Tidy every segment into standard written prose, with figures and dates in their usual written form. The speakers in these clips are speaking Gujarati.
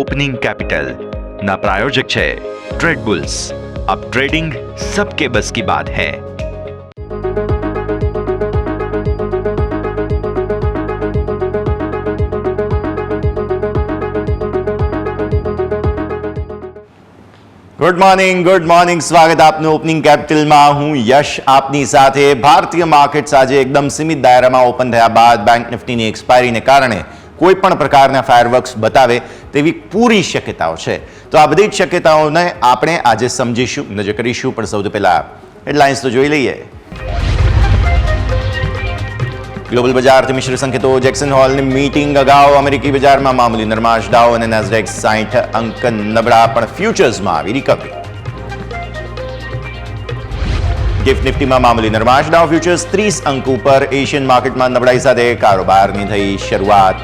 ओपनिंग कैपिटल ना प्रायोजक છે ट्रेड बुल्स। अब ट्रेडिंग सबके बस की बात है। ગુડ મોર્નિંગ સ્વાગત આપનું ઓપનિંગ કેપિટલમાં। હું યશ આપની સાથે। ભારતીય માર્કેટ્સ આજે એકદમ સીમિત દાયરામાં ઓપન થયા બાદ બેંક નિફ્ટીની એક્સપાયરીને કારણે કોઈ પણ પ્રકારના ફાયરવર્ક્સ બતાવે તેવી પૂરી શક્યતાઓ છે। તો આ બધી જ શક્યતાઓને આપણે આજે સમજીશું, નજર કરીશું। પણ સૌથી પહેલા હેડલાઇન્સ તો જોઈ લઈએ। ગ્લોબલ બજારથી મિશ્ર સંકેતો। જેક્સન હોલની મીટિંગ અગાઉ અમેરિકી બજારમાં મામૂલી નરમાશ, ડાઉ અને નાસ્ડેક 60 અંક નબળા, પણ ફ્યુચર્સમાં આવી રિકવરી। ગિફ્ટ નિફ્ટીમાં મામૂલી નરમાશ, ડાઉ ફ્યુચર્સ 30 અંક ઉપર। એશિયન માર્કેટમાં નબળાઈ સાથે કારોબારની થઈ શરૂઆત।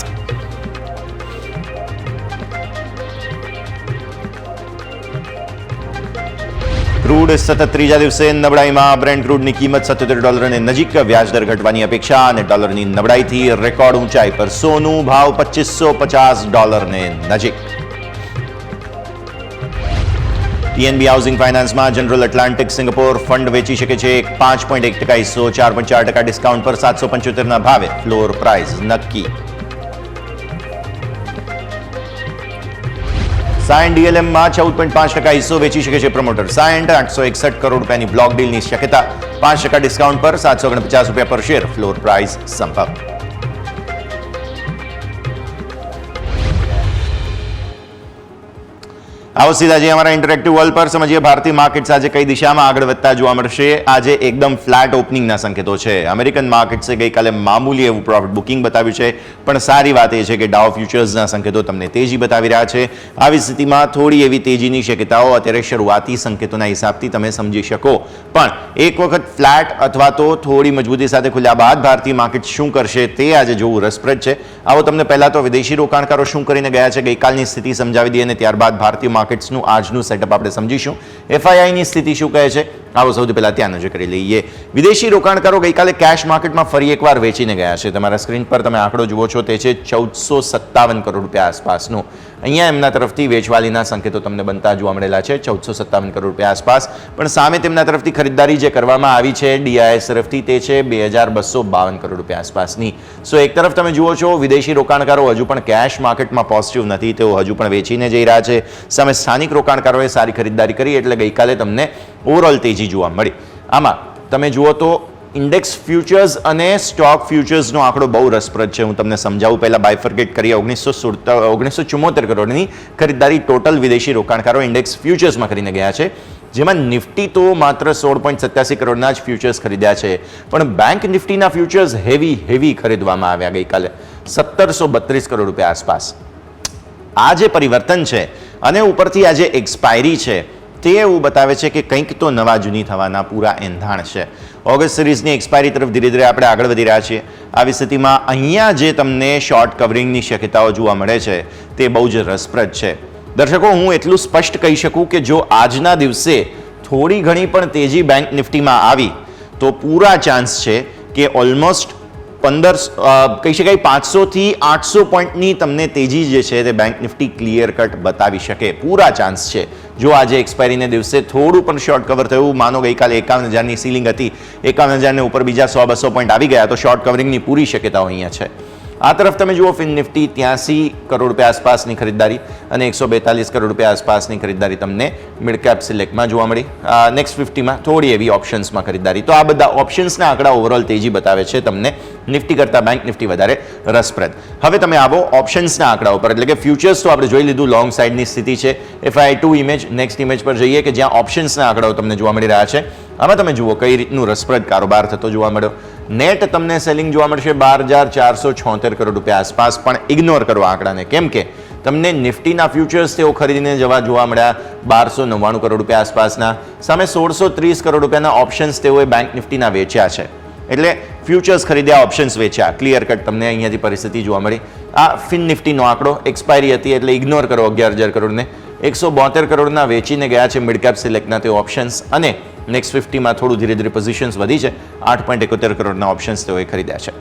ક્રૂડ સતત ત્રીજા દિવસે નબળાઈમાં। બ્રેન્ટ ક્રૂડની કિંમત $77 નજીક। વ્યાજદર ઘટવાની અપેક્ષા અને ડોલરની નબળાઈથી રેકોર્ડ ઊંચાઈ પર। સોનું ભાવ $2550 નજીક। પીએનબી હાઉસિંગ ફાઇનાન્સમાં જનરલ એટલાન્ટિક સિંગાપોર ફંડ વેચી શકે છે 5.1% હિસ્સો, 4.4% ડિસ્કાઉન્ટ પર 775 ભાવે। ફ્લોર પ્રાઇસ નક્કી। સાયન્ટ ડીએલએમમાં 14.5% હિસ્સો વેચી શકે છે પ્રમોટર। સાયન્ટ 861 કરોડ રૂપિયાની બ્લોક ડીલની શક્યતા, 5% ડિસ્કાઉન્ટ પર 749 રૂપિયા પર શેર। ફ્લોર પ્રાઇસ સંભવ। આવો સીધા જે અમારા ઇન્ટરેક્ટિવ વર્લ્ડ પર સમજીએ ભારતીય માર્કેટ્સ આજે કઈ દિશામાં આગળ વધતા જોવા મળશે। આજે એકદમ ફ્લેટ ઓપનિંગના સંકેતો છે। અમેરિકન માર્કેટ્સે ગઈકાલે મામૂલી એવું પ્રોફિટ બુકિંગ બતાવ્યું છે, પણ સારી વાત એ છે કે ડાઉ ફ્યુચર્સના સંકેતો તમને તેજી બતાવી રહ્યા છે। આવી સ્થિતિમાં થોડી એવી તેજીની શક્યતાઓ અત્યારે શરૂઆતી સંકેતોના હિસાબથી તમે સમજી શકો, પણ એક વખત ફ્લેટ અથવા તો થોડી મજબૂતી સાથે ખુલ્યા બાદ ભારતીય માર્કેટ શું કરશે તે આજે જોવું રસપ્રદ છે। આવો તમને પહેલા તો વિદેશી રોકાણકારો શું કરીને ગયા છે ગઈકાલની સ્થિતિ સમજાવી દઈએ, અને ત્યારબાદ ભારતીય માર્કેટ્સનું આજનું સેટઅપ આપણે સમજીશું। એફઆઈઆઈની સ્થિતિ શું કહે છે, આવો સૌથી પહેલા ત્યાં નજર કરી લઈએ। વિદેશી રોકાણકારો ગઈકાલે કેશ માર્કેટમાં ફરી એકવાર વેચીને ગયા છે। તમારા સ્ક્રીન પર તમે આંકડો જુઓ છો તે છે 1457 કરોડ રૂપિયા આસપાસનું। અહીંયા એમના તરફથી વેચવાલીના સંકેતો તમને બનતા જોવા મળેલા છે 1457 કરોડ રૂપિયા આસપાસ, પણ સામે તેમના તરફથી ખરીદારી જે કરવામાં આવી છે ડીઆઈએસ તરફથી તે છે 2252 કરોડ રૂપિયા આસપાસની। સો એક તરફ તમે જુઓ છો વિદેશી રોકાણકારો હજુ પણ કેશ માર્કેટમાં પોઝિટિવ નથી, તેઓ હજુ પણ વેચીને જઈ રહ્યા છે। સામે સ્થાનિક રોકાણકારોએ સારી ખરીદારી કરી, એટલે ગઈકાલે તમને ઓવરઓલ તેજી જોવા મળી। આમાં તમે જુઓ તો ઇન્ડેક્સ ફ્યુચર્સ અને સ્ટોક ફ્યુચર્સનો આંકડો બહુ રસપ્રદ છે। હું તમને સમજાવું પહેલા બાયફર્કેટ કરીએ। 1974 કરોડની ખરીદારી ટોટલ વિદેશી રોકાણકારો ઇન્ડેક્સ ફ્યુચર્સમાં કરીને ગયા છે, જેમાં નિફ્ટી તો માત્ર 16.87 કરોડના જ ફ્યુચર્સ ખરીદ્યા છે, પણ બેંક નિફ્ટીના ફ્યુચર્સ હેવી ખરીદવામાં આવ્યા ગઈકાલે 1732 કરોડ રૂપિયા આસપાસ। આ જે પરિવર્તન છે અને ઉપરથી આ જે એક્સપાયરી છે તે એવું બતાવે છે કે કંઈક તો નવા જૂની થવાના પૂરા એંધાણ છે। ઓગસ્ટ સિરીઝની એક્સપાયરી તરફ ધીરે ધીરે આપણે આગળ વધી રહ્યા છીએ। આવી સ્થિતિમાં અહીંયા જે તમને શોર્ટ કવરિંગની શક્યતાઓ જોવા મળે છે તે બહુ જ રસપ્રદ છે। દર્શકો, હું એટલું સ્પષ્ટ કહી શકું કે જો આજના દિવસે થોડી ઘણી પણ તેજી બેંક નિફ્ટીમાં આવી તો પૂરા ચાન્સ છે કે ઓલમોસ્ટ 500 થી 800 પોઈન્ટની તમને તેજી જે છે તે બેંક નિફ્ટી ક્લિયર કટ બતાવી શકે। પૂરા ચાન્સ છે જો આજે એક્સપાયરીને દિવસે થોડું પણ શોર્ટ કવર થયું। માનો ગઈકાલે 51,000ની સીલિંગ હતી, 51,000ને ઉપર બીજા 100-200 પોઈન્ટ આવી ગયા તો શોર્ટ કવરિંગની પૂરી શક્યતાઓ અહીંયા છે। આ તરફ તમે જુઓ ફિન નિફ્ટી 83 કરોડ રૂપિયા આસપાસની ખરીદારી અને 142 કરોડ રૂપિયા આસપાસની ખરીદારી તમને મિડ કેપ સિલેક્ટમાં જોવા મળી। નેક્સ્ટ 50માં થોડી એવી ઓપ્શન્સમાં ખરીદારી। તો આ બધા ઓપ્શન્સના આંકડા ઓવરઓલ તેજી બતાવે છે તમને નિફ્ટી કરતાં બેંક નિફ્ટી વધારે રસપ્રદ। હવે તમે આવો ઓપ્શન્સના આંકડા ઉપર, એટલે કે ફ્યુચર્સ તો આપણે જોઈ લીધું, લોંગ સાઇડની સ્થિતિ છે। FI2 ઇમેજ, નેક્સ્ટ ઇમેજ પર જઈએ કે જ્યાં ઓપ્શન્સના આંકડાઓ તમને જોવા મળી રહ્યા છે। આમાં તમે જુઓ કઈ રીતનું રસપ્રદ કારોબાર થતો જોવા મળ્યો। નેટ તમને સેલિંગ જોવા મળશે 12,476 કરોડ રૂપિયા આસપાસ, પણ ઇગ્નોર કરો આંકડાને, કેમ કે તમને નિફ્ટીના ફ્યુચર્સ તેઓ ખરીદીને જોવા મળ્યા 1299 કરોડ રૂપિયા આસપાસના। સામે 1630 કરોડ રૂપિયાના ઓપ્શન્સ તેઓએ બેંક નિફ્ટીના વેચ્યા છે, એટલે ફ્યુચર્સ ખરીદ્યા, ઓપ્શન્સ વેચ્યા। ક્લિયર કટ તમને અહીંયાથી પરિસ્થિતિ જોવા મળી। આ ફિન નિફ્ટીનો આંકડો એક્સપાયરી હતી એટલે ઇગ્નોર કરો 11,000 કરોડને। 172 કરોડના વેચીને ગયા છે મિડ કેપ સિલેક્ટના તે ઓપ્શન્સ, અને નેક્સ્ટ 50માં થોડું ધીરે ધીરે પોઝિશન્સ વધી છે। 8.71 કરોડના ઓપ્શન્સ તેઓએ ખરીદ્યા છે।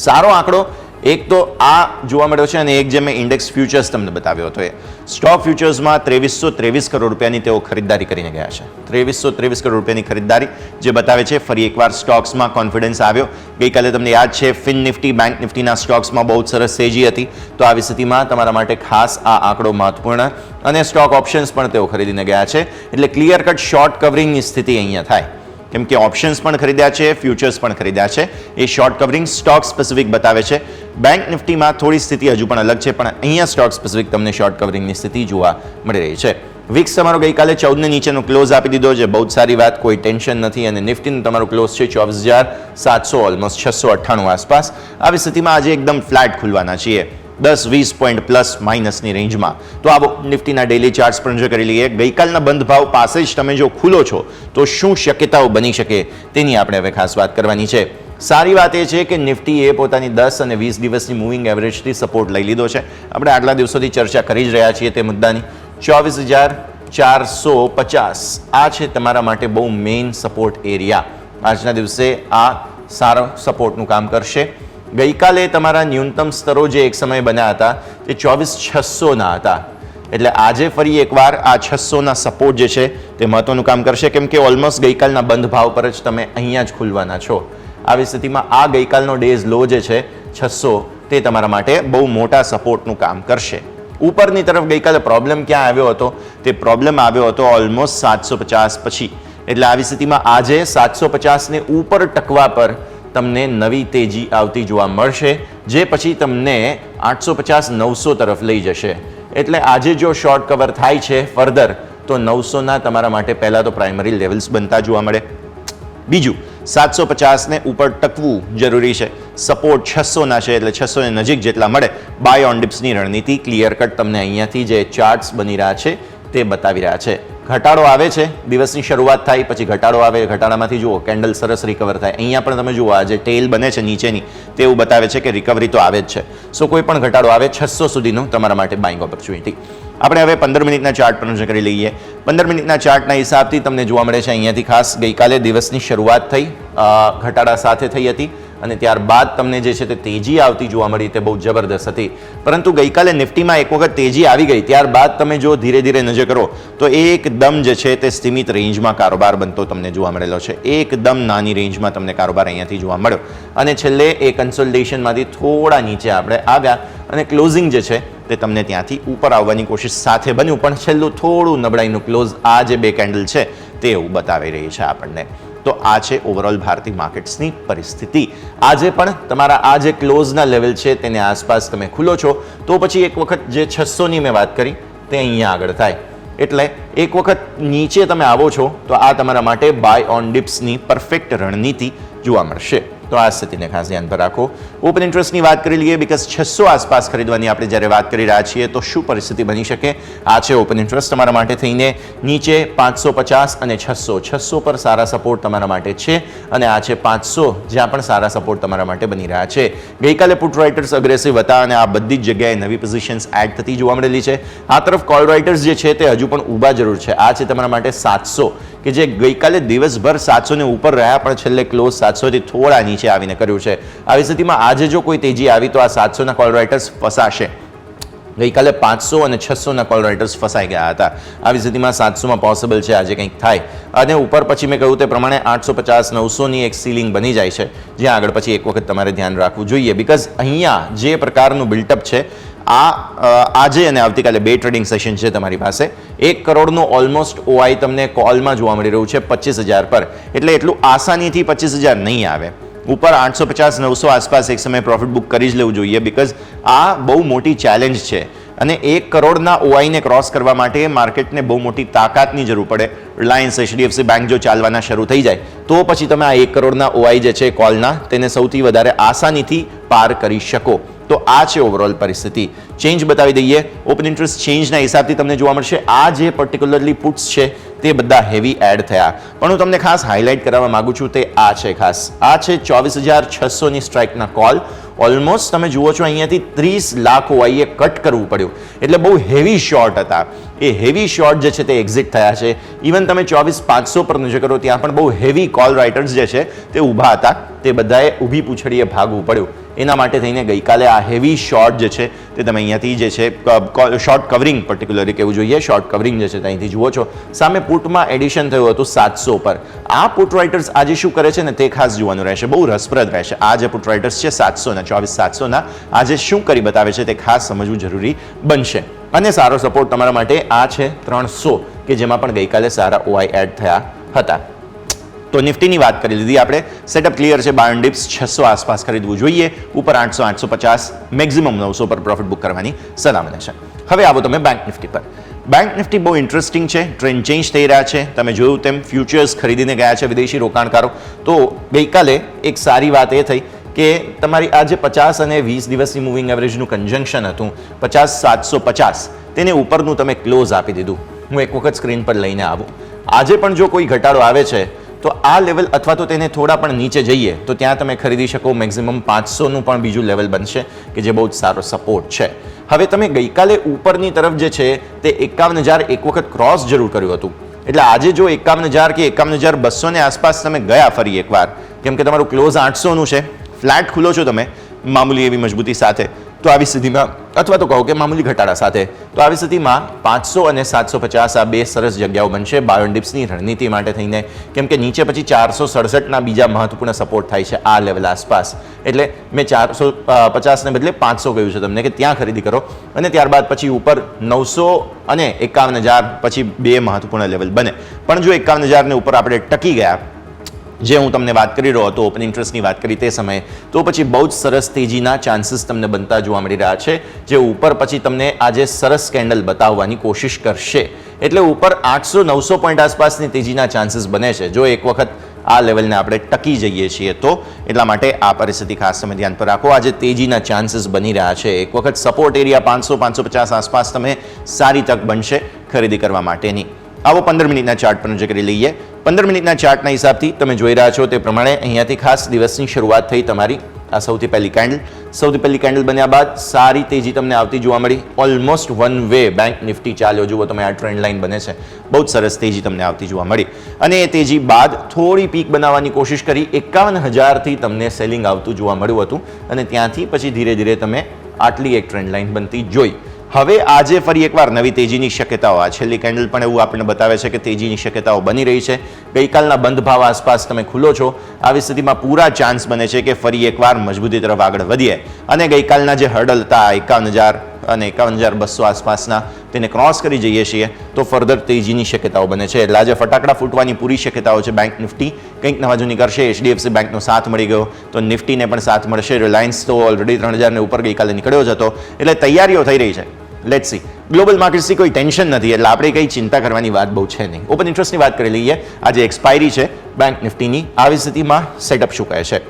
સારો આંકડો એક તો આ જોવા મળ્યો છે અને એક જે મેં ઇન્ડેક્સ ફ્યુચર્સ તમને બતાવ્યો હતો એ સ્ટોક ફ્યુચર્સમાં 2323 કરોડ રૂપિયાની તેઓ ખરીદદારી કરીને ગયા છે. 2323 કરોડ રૂપિયાની ખરીદદારી જે બતાવે છે ફરી એકવાર સ્ટોક્સમાં કોન્ફિડન્સ આવ્યો. ગઈકાલે તમને યાદ છે ફિન નિફ્ટી બેંક નિફ્ટીના સ્ટોક્સમાં બહુ સરસ તેજી હતી. તો આવી સ્થિતિમાં તમારા માટે ખાસ આ આંકડો મહત્વપૂર્ણ અને સ્ટોક ઓપ્શન્સ પણ તેઓ ખરીદીને ગયા છે. એટલે ક્લિયર કટ શોર્ટ કવરિંગની સ્થિતિ અહીંયા થાય કેમ કે ઓપ્શન્સ પણ ખરીદ્યા છે, ફ્યુચર્સ પણ ખરીદ્યા છે. એ શોર્ટ કવરિંગ સ્ટોક સ્પેસિફિક બતાવે છે. બેંક નિફ્ટીમાં થોડી સ્થિતિ હજુ પણ અલગ છે, પણ અહીંયા સ્ટોક સ્પેસિફિક તમને શોર્ટ કવરિંગની સ્થિતિ જોવા મળી રહી છે. વિક્સ તમારો ગઈકાલે 14 ને નીચેનો ક્લોઝ આપી દીધો છે, બહુ જ સારી વાત, કોઈ ટેન્શન નથી. અને નિફ્ટીનો તમારો ક્લોઝ છે 24,700, ઓલમોસ્ટ 698 આસપાસ. આવી સ્થિતિમાં આજે એકદમ ફ્લેટ ખુલવાના છીએ 10-20 પોઈન્ટ પ્લસ માઇનસની રેન્જમાં. તો આવો નિફ્ટીના ડેલી ચાર્ટ્સ પણ જો કરી લઈએ. ગઈકાલના બંધ ભાવ પાસે જ તમે જો ખુલો છો તો શું શક્યતાઓ બની શકે તેની આપણે હવે ખાસ વાત કરવાની છે. સારી વાત એ છે કે નિફ્ટીએ પોતાની 10 અને 20 દિવસની મૂવિંગ એવરેજથી સપોર્ટ લઈ લીધો છે. આપણે આટલા દિવસોથી ચર્ચા કરી જ રહ્યા છીએ તે મુદ્દાની. 24,450 આ છે તમારા માટે બહુ મેઇન સપોર્ટ એરિયા. આજના દિવસે આ સારો સપોર્ટનું કામ કરશે. ગઈકાલે તમારા ન્યૂનતમ સ્તરો જે એક સમયે બન્યા હતા તે 24,600ના હતા. એટલે આજે ફરી એકવાર આ 600ના સપોર્ટ જે છે તે મહત્વનું કામ કરશે કેમ કે ઓલમોસ્ટ ગઈકાલના બંધ ભાવ પર જ તમે અહીંયા જ ખુલવાના છો. આવી સ્થિતિમાં આ ગઈકાલનો ડેઝ લો જે છે 600 તે તમારા માટે બહુ મોટા સપોર્ટનું કામ કરશે. ઉપરની તરફ ગઈકાલે પ્રોબ્લેમ ક્યાં આવ્યો હતો? તે પ્રોબ્લેમ આવ્યો હતો ઓલમોસ્ટ 750 પછી. એટલે આવી સ્થિતિમાં આજે 750ને ઉપર ટકવા પર તમને નવી તેજી આવતી જોવા મળશે, જે પછી તમને 850-900 તરફ લઈ જશે. એટલે આજે જો શોર્ટ કવર થાય છે ફર્ધર તો 900ના તમારા માટે પહેલા તો પ્રાઇમરી લેવલ્સ બનતા જોવા મળે. બીજું 750ને ઉપર ટકવું જરૂરી છે. સપોર્ટ 600ના છે એટલે 600ની નજીક જેટલા મળે બાય ઓન ડિપ્સની રણનીતિ ક્લિયર કટ તમને અહીંયાથી જે ચાર્ટ્સ બની રહ્યા છે તે બતાવી રહ્યા છે. ઘટાડો આવે છે, દિવસની શરૂઆત થાય પછી ઘટાડો આવે, ઘટાડામાંથી જુઓ કેન્ડલ સરસ રિકવર થાય. અહીંયા પણ તમે જુઓ આ જે ટેલ બને છે નીચેની તે એવું બતાવે છે કે રિકવરી તો આવે જ છે. સો કોઈ પણ ઘટાડો આવે 600 સુધીનું તમારા માટે બાઇંગ ઓપોર્ચ્યુનિટી. આપણે હવે 15 મિનિટના ચાર્ટ પર નજર કરી લઈએ. 15 મિનિટના ચાર્ટના હિસાબથી તમને જોવા મળે છે અહીંયાથી ખાસ ગઈકાલે દિવસની શરૂઆત થઈ ઘટાડા સાથે થઈ હતી અને ત્યારબાદ તમને જે છે તે તેજી આવતી જોવા મળી તે બહુ જબરદસ્ત હતી. પરંતુ ગઈકાલે નિફ્ટીમાં એક વખત તેજી આવી ગઈ ત્યારબાદ તમે જો ધીરે ધીરે નજર કરો તો એકદમ જે છે તે સ્થિમિત રેન્જમાં કારોબાર બનતો તમને જોવા મળેલો છે. એકદમ નાની રેન્જમાં તમને કારોબાર અહીંયાથી જોવા મળ્યો અને છેલ્લે એ કન્સોલિડેશનમાંથી થોડા નીચે આપણે આવ્યા અને ક્લોઝિંગ જે છે તે તમને ત્યાંથી ઉપર આવવાની કોશિશ સાથે બન્યું, પણ છેલ્લું થોડું નબળાઈનું ક્લોઝ આ જે બે કેન્ડલ છે તે એવું બતાવી રહી છે આપણને. તો આ છે ઓવરઓલ ભારતીય માર્કેટ્સની પરિસ્થિતિ. આજે પણ તમારા આ જે ક્લોઝના લેવલ છે તેની આસપાસ તમે ખુલો છો તો પછી એક વખત જે 600ની મેં વાત કરી તે અહીંયા આગળ થાય. એટલે એક વખત નીચે તમે આવો છો તો આ તમારા માટે બાય ઓન ડિપ્સની પરફેક્ટ રણનીતિ જોવા મળશે. તો આ સ્થિતિને ખાસ ધ્યાન પર રાખો. ઓપન ઇન્ટરેસ્ટની વાત કરી લઈએ બીકોઝ 600 આસપાસ ખરીદવાની આપણે જ્યારે વાત કરી રહ્યા છીએ તો શું પરિસ્થિતિ બની શકે? આ છે ઓપન ઇન્ટરેસ્ટ તમારા માટે થઈને નીચે 550 અને 600 પર સારા સપોર્ટ તમારા માટે છે અને આ છે 500 જ્યાં પણ સારા સપોર્ટ તમારા માટે બની રહ્યા છે. ગઈકાલે પુટ રાઇટર્સ અગ્રેસિવ હતા અને આ બધી જ જગ્યાએ નવી પોઝિશન્સ એડ થતી જોવા મળેલી છે. આ તરફ કોલ રાઇટર્સ જે છે તે હજુ પણ ઊભા જરૂર છે. આ છે તમારા માટે 700 કે જે ગઈકાલે દિવસભર 700ને ઉપર રહ્યા પણ છેલ્લે ક્લોઝ 700થી થોડા નીચે આવીને કર્યું છે. આવી સ્થિતિમાં આજે જો કોઈ તેજી આવી તો આ 700ના કોલ રાઇટર્સ ફસાશે. ગઈકાલે 500 અને 600ના કોલ રાઇટર્સ ફસાઈ ગયા હતા. આવી સ્થિતિમાં 700માં પોસિબલ છે આજે કંઈક થાય અને ઉપર પછી મેં કહ્યું તે પ્રમાણે 850-900ની એક સીલિંગ બની જાય છે જ્યાં આગળ પછી એક વખત તમારે ધ્યાન રાખવું જોઈએ બીકોઝ અહીંયા જે પ્રકારનું બિલ્ટઅપ છે આજે અને આવતીકાલે બે ટ્રેડિંગ સેશન છે તમારી પાસે. 1 કરોડનું ઓલમોસ્ટ ઓઆઈ તમને કોલમાં જોવા મળી રહ્યું છે 25,000 પર. એટલે એટલું આસાનીથી 25,000 નહીં આવે. ઉપર 850-900 આસપાસ એક સમય પ્રોફિટ બુક કરી જ લેવું જોઈએ બીકોઝ આ બહુ મોટી ચેલેન્જ છે અને 1 કરોડના ઓઆઈને ક્રોસ કરવા માટે માર્કેટને બહુ મોટી તાકાતની જરૂર પડે. રિલાયન્સ, એચડીએફસી બેંક જો ચાલવાના શરૂ થઈ જાય તો પછી તમે આ 1 કરોડના ઓઆઈ જે છે કોલના તેને સૌથી વધારે આસાનીથી પાર કરી શકો. તો આ છે ઓવરઓલ પરિસ્થિતિ. ચેન્જ બતાવી દઈએ. ઓપન ઇન્ટરેસ્ટ ચેન્જના હિસાબથી તમને જોવા મળશે આ જે પર્ટિક્યુલરલી પુટ્સ છે તે બધા હેવી એડ થયા. પણ હું તમને ખાસ હાઇલાઇટ કરવા માંગુ છું તે આ છે ખાસ. આ છે 24,600ની સ્ટ્રાઇકના કોલ. ઓલમોસ્ટ તમે જુઓ છો અહીંયાથી 30 લાખ ઓઆઈએ કટ કરવું પડ્યું એટલે બહુ હેવી શોર્ટ હતા. એ હેવી શોર્ટ જે છે તે એક્ઝિટ થયા છે. ઇવન તમે 24,500 પર નજર કરો ત્યાં પણ બહુ હેવી કોલ રાઇટર્સ જે છે તે ઊભા હતા. તે બધાએ ઊભી પૂંછડીએ ભાગવું પડ્યું. એના માટે થઈને ગઈકાલે આ હેવી શોર્ટ જે છે તે તમે અહીંયાથી જે છે શોર્ટ કવરિંગ પર્ટિક્યુલરલી કહેવું જોઈએ, શોર્ટ કવરિંગ જે છે તે અહીંથી જુઓ છો. સામે પુટમાં એડિશન થયું હતું 700 પર. આ પુટ રાઇટર્સ આજે શું કરે છે ને તે ખાસ જોવાનું રહેશે, બહુ રસપ્રદ રહેશે. આ જે પુટ રાઇટર્સ છે 700ના 24,700ના આજે શું કરી બતાવે છે તે ખાસ સમજવું જરૂરી બનશે. અને સારો સપોર્ટ તમારા માટે આ છે 300 કે જેમાં પણ ગઈકાલે સારા ઓઆઈ એડ થયા હતા. તો નિફ્ટીની વાત કરી લીધી આપણે. સેટઅપ ક્લિયર છે. બાય ઓન ડિપ્સ 600 આસપાસ ખરીદવું જોઈએ. ઉપર 800 850 મેક્સિમમ 900 પર પ્રોફિટ બુક કરવાની સલાહ મળે છે. હવે આવો તમે બેંક નિફ્ટી પર. બેંક નિફ્ટી બહુ ઇન્ટરેસ્ટિંગ છે. ટ્રેન્ડ ચેન્જ થઈ રહ્યા છે. તમે જોયું તેમ ફ્યુચર્સ ખરીદીને ગયા છે વિદેશી રોકાણકારો. તો ગઈકાલે એક સારી વાત એ થઈ કે તમારી આ જે 50 અને 20 દિવસની મૂવિંગ એવરેજનું કન્જંક્શન હતું 50,750 તેને ઉપરનું તમે ક્લોઝ આપી દીધું. હું એક વખત સ્ક્રીન પર લઈને આવું. આજે પણ જો કોઈ ઘટાડો આવે છે તો આ લેવલ અથવા તો તેને થોડા પણ નીચે જઈએ તો ત્યાં તમે ખરીદી શકો. મેક્સિમમ 500નું પણ બીજું લેવલ બનશે કે જે બહુ જ સારો સપોર્ટ છે. હવે તમે ગઈકાલે ઉપરની તરફ જે છે તે 51,000 એક વખત ક્રોસ જરૂર કર્યું હતું. એટલે આજે જો 51,000 કે 51,200 ને આસપાસ તમે ગયા ફરી એકવાર, કેમ કે તમારું ક્લોઝ 800નું છે, ફ્લેટ ખુલો છો તમે મામૂલી એવી મજબૂતી સાથે, તો આવી સ્થિતિમાં અથવા તો કહો કે મામૂલી ઘટાડા સાથે, તો આવી સ્થિતિમાં 500 અને 750 આ બે સરસ જગ્યાઓ બનશે બાય ઓન ડિપ્સની રણનીતિ માટે થઈને. કેમ કે નીચે પછી 467ના બીજા મહત્વપૂર્ણ સપોર્ટ થાય છે આ લેવલ આસપાસ. એટલે મેં 450ને બદલે 500 કહ્યું છે તમને કે ત્યાં ખરીદી કરો. અને ત્યારબાદ પછી ઉપર 900 અને 51,000 પછી બે મહત્વપૂર્ણ લેવલ બને. પણ જો 51,000ને ઉપર આપણે ટકી ગયા, જે હું તમને વાત કરી રહ્યો હતો ઓપન ઇન્ટરેસ્ટની વાત કરી તે સમયે, તો પછી બહુ જ સરસ તેજીના ચાન્સીસ તમને બનતા જોવા મળી રહ્યા છે. જે ઉપર પછી તમને આજે સરસ કેન્ડલ બતાવવાની કોશિશ કરશે. એટલે ઉપર 800-900 પોઈન્ટ આસપાસની તેજીના ચાન્સીસ બને છે જો એક વખત આ લેવલને આપણે ટકી જઈએ છીએ તો. એટલા માટે આ પરિસ્થિતિ ખાસ તમે ધ્યાન પર રાખો. આજે તેજીના ચાન્સીસ બની રહ્યા છે. એક વખત સપોર્ટ એરિયા 500-550 આસપાસ તમે સારી તક બનશે ખરીદી કરવા માટેની. આવો 15 મિનિટના ચાર્ટ પર નજર કરી લઈએ. 15 મિનિટના ચાર્ટના હિસાબથી તમે જોઈ રહ્યા છો તે પ્રમાણે અહીંયાથી ખાસ દિવસની શરૂઆત થઈ તમારી. આ સૌથી પહેલી કેન્ડલ બન્યા બાદ સારી તેજી તમને આવતી જોવા મળી. Almost one way bank Nifty ચાલ્યો. જુઓ તમે આ ટ્રેન્ડ લાઇન બને છે, બહુ જ સરસ તેજી તમને આવતી જોવા મળી. અને એ તેજી બાદ થોડી પીક બનાવવાની કોશિશ કરી. 51,000થી તમને સેલિંગ આવતું જોવા મળ્યું હતું અને ત્યાંથી પછી ધીરે ધીરે તમે આટલી એક ટ્રેન્ડ લાઇન બનતી જોઈ. હવે આજે ફરી એકવાર નવી તેજીની શક્યતાઓ, આ છેલ્લી કેન્ડલ પણ એવું આપણને બતાવે છે કે તેજીની શક્યતાઓ બની રહી છે. ગઈકાલના બંધ ભાવ આસપાસ તમે ખુલો છો. આવી સ્થિતિમાં પૂરા ચાન્સ બને છે કે ફરી એકવાર મજબૂતી તરફ આગળ વધીએ અને ગઈકાલના જે હર્ડલ હતા 51,000 અને 51,200 આસપાસના તેને ક્રોસ કરી જઈએ છીએ તો ફર્ધર તેજીની શક્યતાઓ બને છે. એટલે આજે ફટાકડા ફૂટવાની પૂરી શક્યતાઓ છે. બેંક નિફ્ટી કંઈક નવા જૂની કરશે. HDFC બેંકનો સાથ મળી ગયો તો નિફ્ટીને પણ સાથ મળશે. રિલાયન્સ તો ઓલરેડી 3,000ને ઉપર ગઈકાલે નીકળ્યો જ હતો. એટલે તૈયારીઓ થઈ રહી છે. Let's C. ગ્લોબલ માર્કેટ્સથી કોઈ ટેન્શન નથી એટલે આપણે કંઈ ચિંતા કરવાની વાત બહુ છે નહીં. ઓપન ઇન્ટરેસ્ટની વાત કરી લઈએ. આજે એક્સપાયરી છે બેંક નિફ્ટીની. આવી સ્થિતિમાં સેટઅપ શું કહે છે?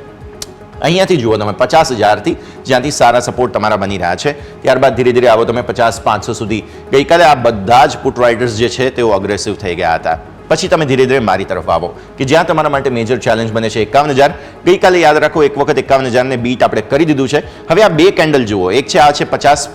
અહીંયાથી જુઓ તમે 50,000થી જ્યાંથી સારા સપોર્ટ તમારા બની રહ્યા છે. ત્યારબાદ ધીરે ધીરે આવો તમે 50-500 સુધી. ગઈકાલે આ બધા જ પુટ રાઇટર્સ જે છે તેઓ અગ્રેસિવ થઈ ગયા હતા. પછી તમે ધીરે ધીરે મારી તરફ આવો કે જ્યાં તમારા માટે મેજર ચેલેન્જ બને છે 51,000. ગઈકાલે યાદ રાખો એક વખત 51,000ને બીટ આપણે કરી દીધું છે. હવે આ બે કેન્ડલ જુઓ, એક છે આ છે 50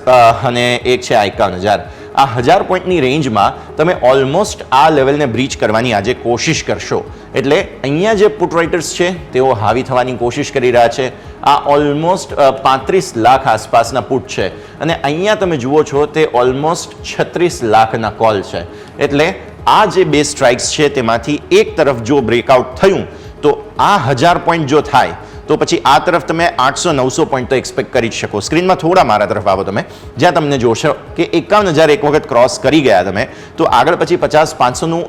અને એક છે આ 51,000. આ 1000 પોઈન્ટની રેન્જમાં તમે ઓલમોસ્ટ આ લેવલને બ્રીચ કરવાની આજે કોશિશ કરશો. એટલે અહીંયા જે પુટ રાઇટર્સ છે તેઓ હાવી થવાની કોશિશ કરી રહ્યા છે. આ ઓલમોસ્ટ 35 લાખ આસપાસના પુટ છે અને અહીંયા તમે જુઓ છો તે ઓલમોસ્ટ 36 લાખના કોલ છે. એટલે આ જે બે સ્ટ્રાઇક્સ છે તેમાંથી એક તરફ જો બ્રેકઆઉટ થયું તો આ 1000 પોઈન્ટ જો થાય તો પછી આ તરફ તમે 800-900 પોઈન્ટ તો એક્સપેક્ટ કરી જ શકો. સ્ક્રીનમાં થોડા મારા તરફ આવો તમે, જ્યાં તમને જોશો કે 51,000 એક વખત ક્રોસ કરી ગયા તમે તો આગળ પછી 50-500નું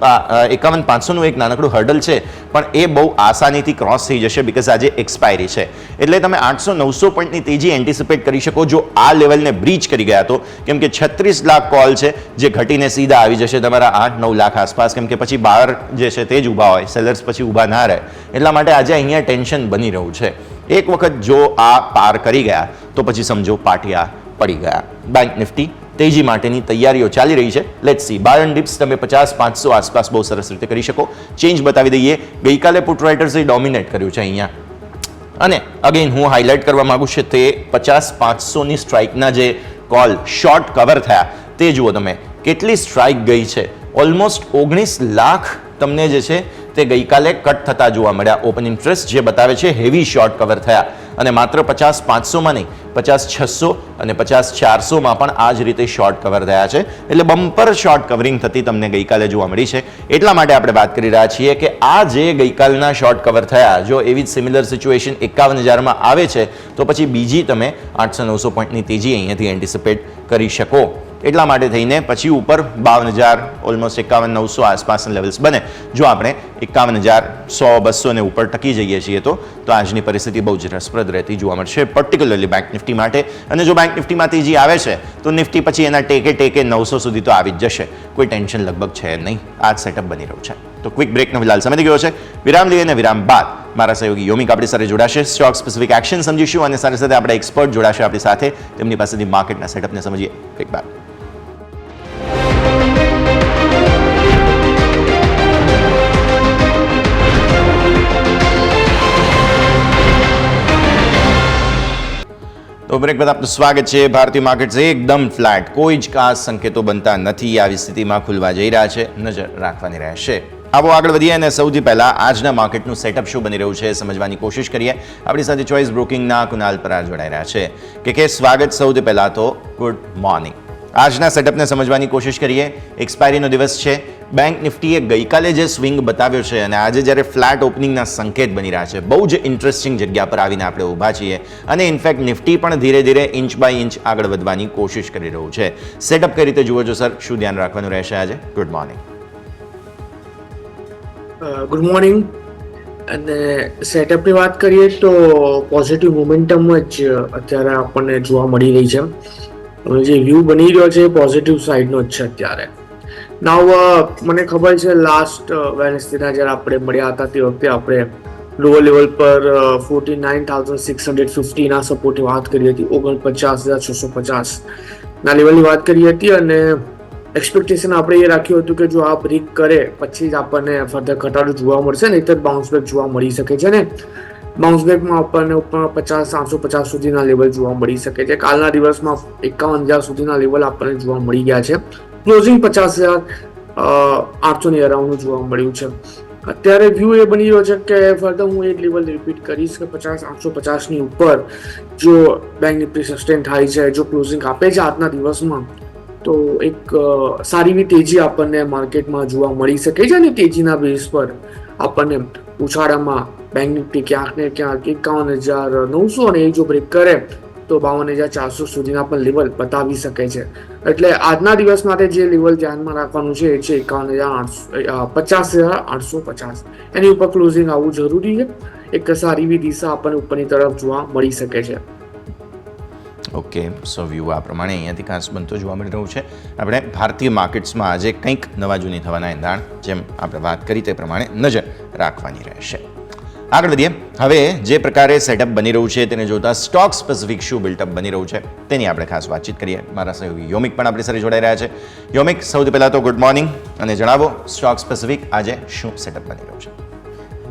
51-500નું એક નાનકડું હર્ડલ છે પણ એ બહુ આસાનીથી ક્રોસ થઈ જશે બિકોઝ આજે એક્સપાયરી છે. એટલે તમે 800-900 પોઈન્ટની તેજી એન્ટિસિપેટ કરી શકો જો આ લેવલને બ્રીચ કરી ગયા તો. કેમ કે 36 લાખ કોલ છે જે ઘટીને સીધા આવી જશે તમારા 8-9 લાખ આસપાસ. કેમ કે પછી બહાર જે છે તે જ ઊભા હોય, સેલર્સ પછી ઊભા ના રહે. એટલા માટે આજે અહીંયા ટેન્શન બની રહ્યું છે. એક વખત જો આ પાર કરી ગયા તો પછી સમજો પાટિયા પડી ગયા. બેંક નિફ્ટી તેજી માટેની તૈયારીઓ ચાલી રહી છે. Let's see. Buy on dips તમે 50-500 આસપાસ બહુ સરસ રીતે કરી શકો. ચેન્જ બતાવી દઈએ. ગઈકાલે પુટ રાઇટર્સે ડોમિનેટ કર્યું છે અહીંયા. અને અગેન હું હાઇલાઇટ કરવા માંગુ છું તે 50-500ની સ્ટ્રાઇકના જે કોલ શોર્ટ કવર થયા તે જુઓ તમે કેટલી સ્ટ્રાઇક ગઈ છે. ઓલમોસ્ટ 19 લાખ તમને જે છે તે ગઈકાલે કટ થતા જોવા મળ્યા ઓપન ઇન્ટરેસ્ટ, જે બતાવે છે હેવી શોર્ટ કવર થયા. અને માત્ર 50-500માં નહીં, 50-600 અને 50-400માં પણ આ જ રીતે શોર્ટ કવર થયા છે. એટલે બમ્પર શોર્ટ કવરિંગ થતી તમને ગઈકાલે જોવા મળી છે. એટલા માટે આપણે વાત કરી રહ્યા છીએ કે આ જે ગઈકાલના શોર્ટ કવર થયા, જો એવી જ સિમિલર સિચ્યુએશન 51,000માં આવે છે તો પછી બીજી તમે 800-900 પોઈન્ટની તેજી અહીંયાથી એન્ટિસિપેટ કરી શકો. એટલા માટે થઈને પછી ઉપર 52,000 ઓલમોસ્ટ 51,900 આસપાસના લેવલ્સ બને. જો આપણે 51,100-200 ને ઉપર ટકી જઈએ છીએ તો આજની પરિસ્થિતિ બહુ જ રસપ્રદ રહેતી જોવા મળશે, પર્ટિક્યુલરલી બેંક નિફ્ટી માટે. અને જો બેંક નિફ્ટીમાં તેજી આવે છે તો નિફ્ટી પછી એના ટેકે 900 સુધી તો આવી જ જશે. કોઈ ટેન્શન લગભગ છે નહીં. આ જ સેટઅપ બની રહ્યું છે. તો ક્વિક બ્રેકનો ફિલહાલ સમય ગયો છે. વિરામ લઈએ અને વિરામ બાદ મારા સહયોગી યોમિક આપણી સાથે જોડાશે. સ્ટોક સ્પેસિફિક એક્શન સમજીશું અને સાથે સાથે આપણા એક્સપર્ટ જોડાશે આપણી સાથે. તેમની પાસેથી માર્કેટના સેટઅપને સમજીએ. બ્રેક બાદ. તો બ્રેક બાદ આપનું સ્વાગત છે. ભારતીય માર્કેટ્સ એકદમ ફ્લેટ, કોઈ જ ખાસ સંકેતો બનતા નથી. આવી સ્થિતિમાં ખુલવા જઈ રહ્યા છે, નજર રાખવાની રહેશે. આવો આગળ વધીએ અને સૌથી પહેલા આજના માર્કેટનું સેટઅપ શું બની રહ્યું છે સમજવાની કોશિશ કરીએ. આપણી સાથે ચોઇસ બ્રોકિંગના કુનાલ પરાર જોડાઈ રહ્યા છે. કે સ્વાગત. સૌથી પહેલા તો ગુડ મોર્નિંગ. આજના સેટઅપને સમજવાની કોશિશ કરીએ. એક્સપાયરીનો દિવસ છે. બેંક નિફ્ટીએ ગઈકાલે જે સ્વિંગ બતાવ્યો છે અને આજે જ્યારે ફ્લેટ ઓપનિંગના સંકેત બની રહ્યા છે, બહુ જ ઇન્ટરેસ્ટિંગ જગ્યા પર આવીને આપણે ઊભા છીએ. અને ઇનફેક્ટ નિફ્ટી પણ ધીરે ધીરે ઇંચ બાય ઇંચ આગળ વધવાની કોશિશ કરી રહ્યું છે. સેટઅપ કઈ રીતે જુઓ છો સર? શું ધ્યાન રાખવાનું રહેશે આજે? Good morning. Good morning. અને સેટઅપની વાત કરીએ તો પોઝિટિવ મોમેન્ટમ જ અત્યારે આપણને જોવા મળી રહી છે. જે વ્યૂ બની રહ્યો છે પોઝિટિવ સાઈડનો જ છે અત્યારે. નાવ મને ખબર છે લાસ્ટ વેનસડેના જ્યારે આપણે મળ્યા હતા તે વખતે આપણે લોઅર લેવલ પર 49,650 ના સપોર્ટની વાત કરી હતી, 49,650 ના લેવલની વાત કરી હતી. અને એક્સપેક્ટેશન આપણે એ રાખ્યું હતું કે જો આ બ્રેક કરે પછી જ આપણને ફર્ધર ઘટાડો જોવા મળશે, નહીં તો બાઉન્સ બેક જોવા મળી શકે છે. ને બાઉન્સ બેકમાં આપણને ઉપર 50-750 સુધીના લેવલ જોવા મળી શકે છે. કાલના દિવસમાં 51,000 સુધીના લેવલ આપણને જોવા મળી ગયા છે. ક્લોઝિંગ 50,800 ની અરાઉન્ડનું જોવા મળ્યું છે. અત્યારે વ્યૂ એ બની રહ્યો છે કે ફર્ધર હું એ લેવલ રિપીટ કરીશ કે 50,850 ની ઉપર જો બેંક નિફ્ટી સસ્ટેન થાય છે, જો ક્લોઝિંગ આપે છે આજના દિવસમાં, તો એક સારી એવી તેજી આપણને માર્કેટમાં જોવા મળી શકે છે. અને તેજીના બેઝ પર આપણને ઉછાળામાં બેંક નિફ્ટી ક્યાંક ને ક્યાંક 51,900 અને એ જો બ્રેક કરે તો 52,400 સુધીના પણ લેવલ બતાવી શકે છે. એટલે આજના દિવસ માટે જે લેવલ ધ્યાનમાં રાખવાનું છે એ છે 50,850. એની ઉપર ક્લોઝિંગ આવવું જરૂરી છે. એક સારી એવી દિશા આપણને ઉપરની તરફ જોવા મળી શકે છે. ઓકે, સો વ્યૂ આ પ્રમાણે અહીંયાથી ખાસ બનતો જોવા મળી રહ્યું છે. આપણે ભારતીય માર્કેટ્સમાં આજે કંઈક નવા જૂની થવાના એંધાણ, જેમ આપણે વાત કરી તે પ્રમાણે નજર રાખવાની રહેશે. આગળ વધીએ. હવે જે પ્રકારે સેટઅપ બની રહ્યું છે તેને જોતા સ્ટોક સ્પેસિફિક શું બિલ્ટઅપ બની રહ્યું છે તેની આપણે ખાસ વાતચીત કરીએ. મારા સહયોગી યોમિક પણ આપણી સાથે જોડાઈ રહ્યા છે. યોમિક, સૌથી પહેલાં તો ગુડ મોર્નિંગ અને જણાવો સ્ટોક સ્પેસિફિક આજે શું સેટઅપ બની રહ્યું છે?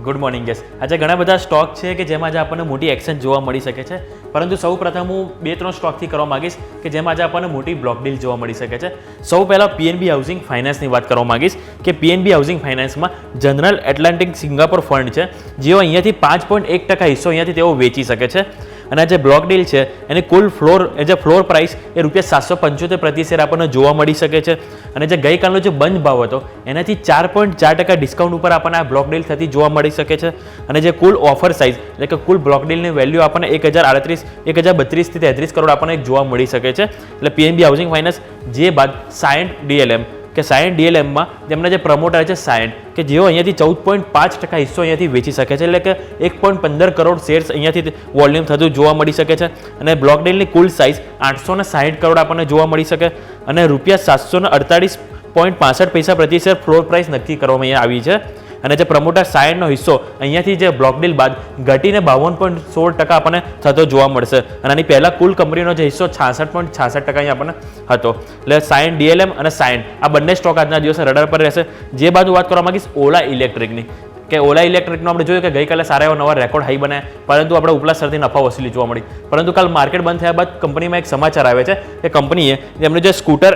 Good morning. યસ, આજે ઘણા બધા સ્ટોક છે કે જેમાં આજે આપણને મોટી એક્શન જોવા મળી શકે છે. પરંતુ સૌ પ્રથમ હું 2-3 સ્ટોકથી કરવા માંગીશ કે જેમાં આજે આપણને મોટી બ્લોક ડીલ જોવા મળી શકે છે. સૌ પહેલાં પીએનબી હાઉસિંગ ફાઇનાન્સની વાત કરવા માંગીશ કે પીએનબી હાઉસિંગ ફાઇનાન્સમાં જનરલ એટલાન્ટિક સિંગાપોર ફંડ છે, જેઓ અહીંયાથી 5.1% હિસ્સો અહીંયાથી તેઓ વેચી શકે છે. અને આ જે બ્લોક ડીલ છે એની કુલ ફ્લોર પ્રાઇસ એ ₹775 પ્રતિ શેર આપણને જોવા મળી શકે છે. અને જે ગઈકાલનો જે બંધ ભાવ હતો એનાથી 4.4% ડિસ્કાઉન્ટ ઉપર આપણને આ બ્લોક ડીલ થતી જોવા મળી શકે છે. અને જે કુલ ઓફર સાઇઝ એટલે કે કુલ બ્લોક ડીલની વેલ્યુ આપણને 1,032 થી 33 કરોડ આપણને જોવા મળી શકે છે. એટલે પીએનબી હાઉસિંગ ફાઇનાન્સ જે બાદ સાયન્ટ ડીએલએમ કે સાયન્ટ ડીએલએમમાં તેમના જે પ્રમોટર છે સાયન્ટ કે જેઓ અહીંયાથી 14.5% હિસ્સો અહીંયાથી વેચી શકે છે. એટલે કે 1.15 કરોડ શેર્સ અહીંયાથી વોલ્યુમ થતું જોવા મળી શકે છે. અને બ્લોક ડીલની કુલ સાઇઝ 860 કરોડ આપણને જોવા મળી શકે અને ₹748.65 પ્રતિ શેર ફ્લોર પ્રાઇસ નક્કી કરવામાં અહીંયા આવી છે. અને જે પ્રમોટર સાયન્ટનો હિસ્સો અહીંયાથી જે બ્લોક ડીલ બાદ ઘટીને 52.16% આપણને થતો જોવા મળશે. અને આની પહેલાં કુલ કંપનીનો જે હિસ્સો 66.66% અહીં આપણને હતો. એટલે સાયન્ટ ડીએલએમ અને સાયન્ટ આ બંને સ્ટોક આજના દિવસે રડાર પર રહેશે. જે બાજુ વાત કરવા માંગીશ ઓલા ઇલેક્ટ્રિકની કે ઓલા ઇલેક્ટ્રિકનો આપણે જોયું કે ગઈકાલે સારા એવા નવા રેકોર્ડ હાઈ બન્યા, પરંતુ આપણે ઉપલા સ્તરથી નફા વસૂલી જોવા મળી. પરંતુ કાલ માર્કેટ બંધ થયા બાદ કંપનીમાં એક સમાચાર આવે છે કે કંપનીએ એમનું જે સ્કૂટર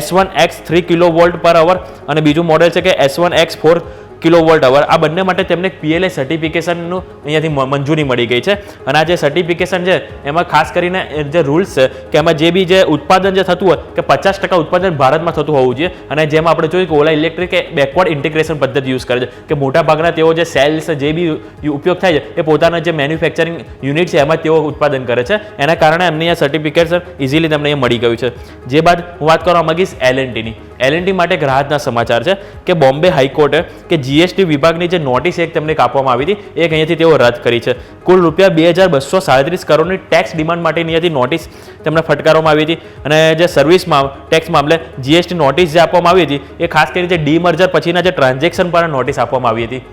S1X 3 કિલોવોલ્ટ પર અવર અને બીજું મોડેલ છે કે S1X 4 કિલોવોલ્ટ અવર, આ બંને માટે તેમને PLA સર્ટિફિકેશનનું અહીંયાથી મંજૂરી મળી ગઈ છે. અને આ જે સર્ટિફિકેશન છે એમાં ખાસ કરીને જે રૂલ્સ છે કે એમાં જે બી જે ઉત્પાદન જે થતું હોય કે 50% ઉત્પાદન ભારતમાં થતું હોવું જોઈએ. અને જેમાં આપણે જોયું કે ઓલા ઇલેક્ટ્રિક એ બેકવર્ડ ઇન્ટિગ્રેશન પદ્ધતિ યુઝ કરે છે કે મોટાભાગના તેઓ જે સેલ્સ જે બી ઉપયોગ થાય છે એ પોતાના જે મેન્યુફેક્ચરિંગ યુનિટ છે એમાં તેઓ ઉત્પાદન કરે છે. એના કારણે એમની આ સર્ટિફિકેશન ઇઝીલી તમને અહીંયા મળી ગયું છે. જે બાદ હું વાત કરવા માંગીશ L&Tની. L&T માટે એક રાહતના સમાચાર છે કે બોમ્બે હાઈકોર્ટે કે GST વિભાગની જે નોટિસ એક તેમને કાપવામાં આવી હતી એક અહીંયાથી તેઓ રદ કરી છે. કુલ રૂપિયા 2237 કરોડની ટેક્સ ડિમાન્ડ માટે અહીંયાથી નોટિસ તેમને ફટકારવામાં આવી હતી. અને જે સર્વિસમાં ટેક્સ મામલે GST નોટિસ જે આપવામાં આવી હતી એ ખાસ કરીને જે ડીમર્જર પછીના જે ટ્રાન્ઝેક્શન પર નોટિસ આપવામાં આવી હતી.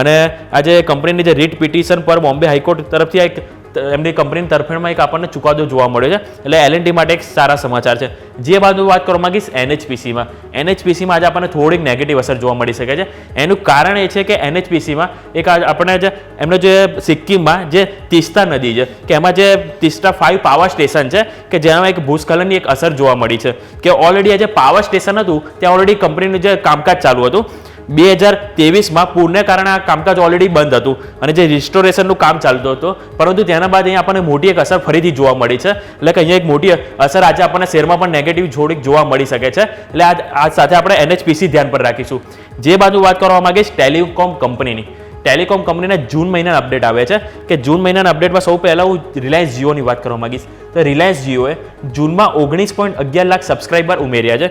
અને આજે કંપનીની જે રીટ પિટિશન પર બોમ્બે હાઈકોર્ટ તરફથી એક એમની કંપનીની તરફેણમાં એક આપણને ચુકાદો જોવા મળ્યો છે. એટલે L&T માટે એક સારા સમાચાર છે. જે બાદ હું વાત કરવા માંગીશ NHPCમાં. NHPCમાં આજે આપણને થોડીક નેગેટિવ અસર જોવા મળી શકે છે. એનું કારણ એ છે કે NHPCમાં એક આપણને જે એમનો જે સિક્કિમમાં જે તિસ્તા નદી છે કે એમાં જે તિસ્તા 5 પાવર સ્ટેશન છે કે જેમાં એક ભૂસ્ખલનની એક અસર જોવા મળી છે કે ઓલરેડી આ જે પાવર સ્ટેશન હતું ત્યાં ઓલરેડી કંપનીનું જે કામકાજ ચાલુ હતું. 2023માં પૂરને કારણે આ કામકાજ ઓલરેડી બંધ હતું અને જે રિસ્ટોરેશનનું કામ ચાલતું હતું, પરંતુ તેના બાદ અહીંયા આપણને મોટી એક અસર ફરીથી જોવા મળી છે. એટલે કે અહીંયા એક મોટી અસર આજે આપણને શેરમાં પણ નેગેટિવ થોડીક જોવા મળી શકે છે. એટલે આ સાથે આપણે NHPC ધ્યાન પર રાખીશું. જે બાજુ વાત કરવા માંગીશ ટેલિકોમ કંપનીની. ટેલિકોમ કંપનીના જૂન મહિનાના અપડેટ આવે છે કે જૂન મહિનાના અપડેટમાં સૌ પહેલાં હું રિલાયન્સ જીઓની વાત કરવા માંગીશ. તો રિલાયન્સ જીઓએ જૂનમાં 19.11 લાખ સબસ્ક્રાઇબર ઉમેર્યા છે,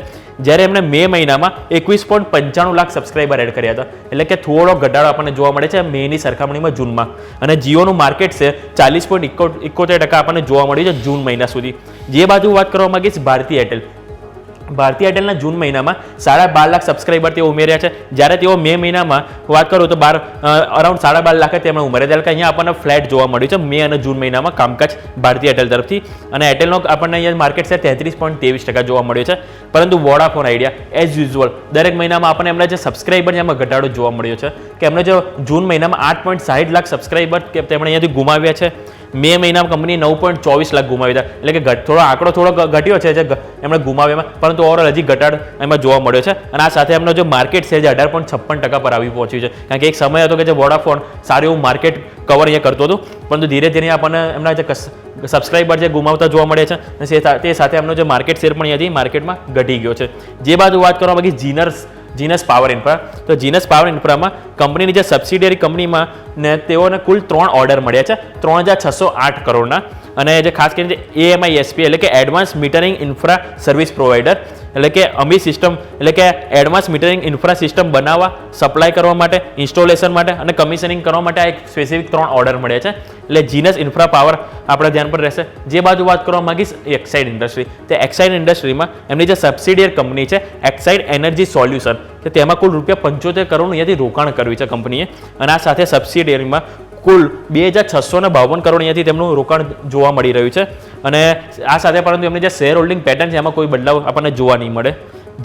જ્યારે એમણે મે મહિનામાં 21.95 લાખ સબસ્ક્રાઇબર એડ કર્યા હતા. એટલે કે થોડો ઘટાડો આપણને જોવા મળે છે મેની સરખામણીમાં જૂનમાં. અને જીઓનું માર્કેટ છે 40.71% આપણને જોવા મળ્યું છે જૂન મહિના સુધી. જે બાજુ વાત કરવા માંગીશ ભારતી એરટેલ. ભારતી એરટેલના જૂન મહિનામાં 12.5 લાખ સબસ્ક્રાઇબર તેઓ ઉમેર્યા છે, જ્યારે તેઓ મે મહિનામાં વાત કરું તો અરાઉન્ડ 12.5 લાખ તેમણે ઉમેર્યા. એટલે કે અહીંયા આપણને ફ્લેટ જોવા મળ્યું છે મે અને જૂન મહિનામાં કામકાજ ભારતી એરટેલ તરફથી. અને એરટેલનો આપણને અહીંયા માર્કેટ છે 33.23% જોવા મળ્યો છે. પરંતુ વોડાફોન આઈડિયા એઝ યુઝ્યુઅલ દરેક મહિનામાં આપણને એમના જે સબસ્ક્રાઇબર છે એમાં ઘટાડો જોવા મળ્યો છે કે એમણે જો જૂન મહિનામાં 8.60 લાખ સબસ્ક્રાઇબર તેમણે અહીંયાથી ગુમાવ્યા છે. મે મહિનામાં કંપની 9.24 લાખ ગુમાવ્યા હતા. એટલે કે થોડો આંકડો થોડો ઘટ્યો છે જે એમણે ગુમાવ્યામાં, પરંતુ ઓવરઓલ હજી ઘટાડો એમાં જોવા મળ્યો છે. અને આ સાથે એમનો જે માર્કેટ છે જે 18.56% પર આવી પહોંચ્યું છે. કારણ કે એક સમય હતો કે જે વોડાફોન સારું એવું માર્કેટ કવર અહીંયા કરતો હતો, પરંતુ ધીરે ધીરે આપણને એમના જે સબસ્ક્રાઇબર જે ગુમાવતા જોવા મળે છે અને તે સાથે એમનો જે માર્કેટ શેર પણ અહીંયાથી માર્કેટમાં ઘટી ગયો છે. જે બાજુ વાત કરવા માંગી જીનસ પાવર ઇન્ફ્રા. તો જીનસ પાવર ઇન્ફ્રામાં કંપનીની જે સબસિડિયરી કંપનીમાં ને તેઓને કુલ 3 ઓર્ડર મળ્યા છે 3608 કરોડના. અને જે ખાસ કરીને AMISP એટલે કે advance metering infra service provider એટલે કે અમી સિસ્ટમ એટલે કે એડવાન્સ મીટરિંગ ઇન્ફ્રા સિસ્ટમ બનાવવા, સપ્લાય કરવા માટે, ઇન્સ્ટોલેશન માટે અને કમિશનિંગ કરવા માટે આ એક સ્પેસિફિક 3 ઓર્ડર મળ્યા છે. એટલે જીનસ ઇન્ફ્રા પાવર આપણે ધ્યાન પર રહેશે. જે બાજુ વાત કરવા માંગીશ એક્સાઇડ ઇન્ડસ્ટ્રી. તે એક્સાઇડ ઇન્ડસ્ટ્રીમાં એમની જે સબસિડિયર કંપની છે એક્સાઇડ એનર્જી સોલ્યુશન, કે તેમાં કુલ રૂપિયા 75 કરોડનું અહીંયાથી રોકાણ કર્યું છે કંપનીએ. અને આ સાથે સબસિડિયરીમાં કુલ 2652 કરોડ અહીંયાથી તેમનું રોકાણ જોવા મળી રહ્યું છે. અને આ સાથે પરંતુ એમની જે શેર હોલ્ડિંગ પેટર્ન છે એમાં કોઈ બદલાવ આપણને જોવા નહીં મળે.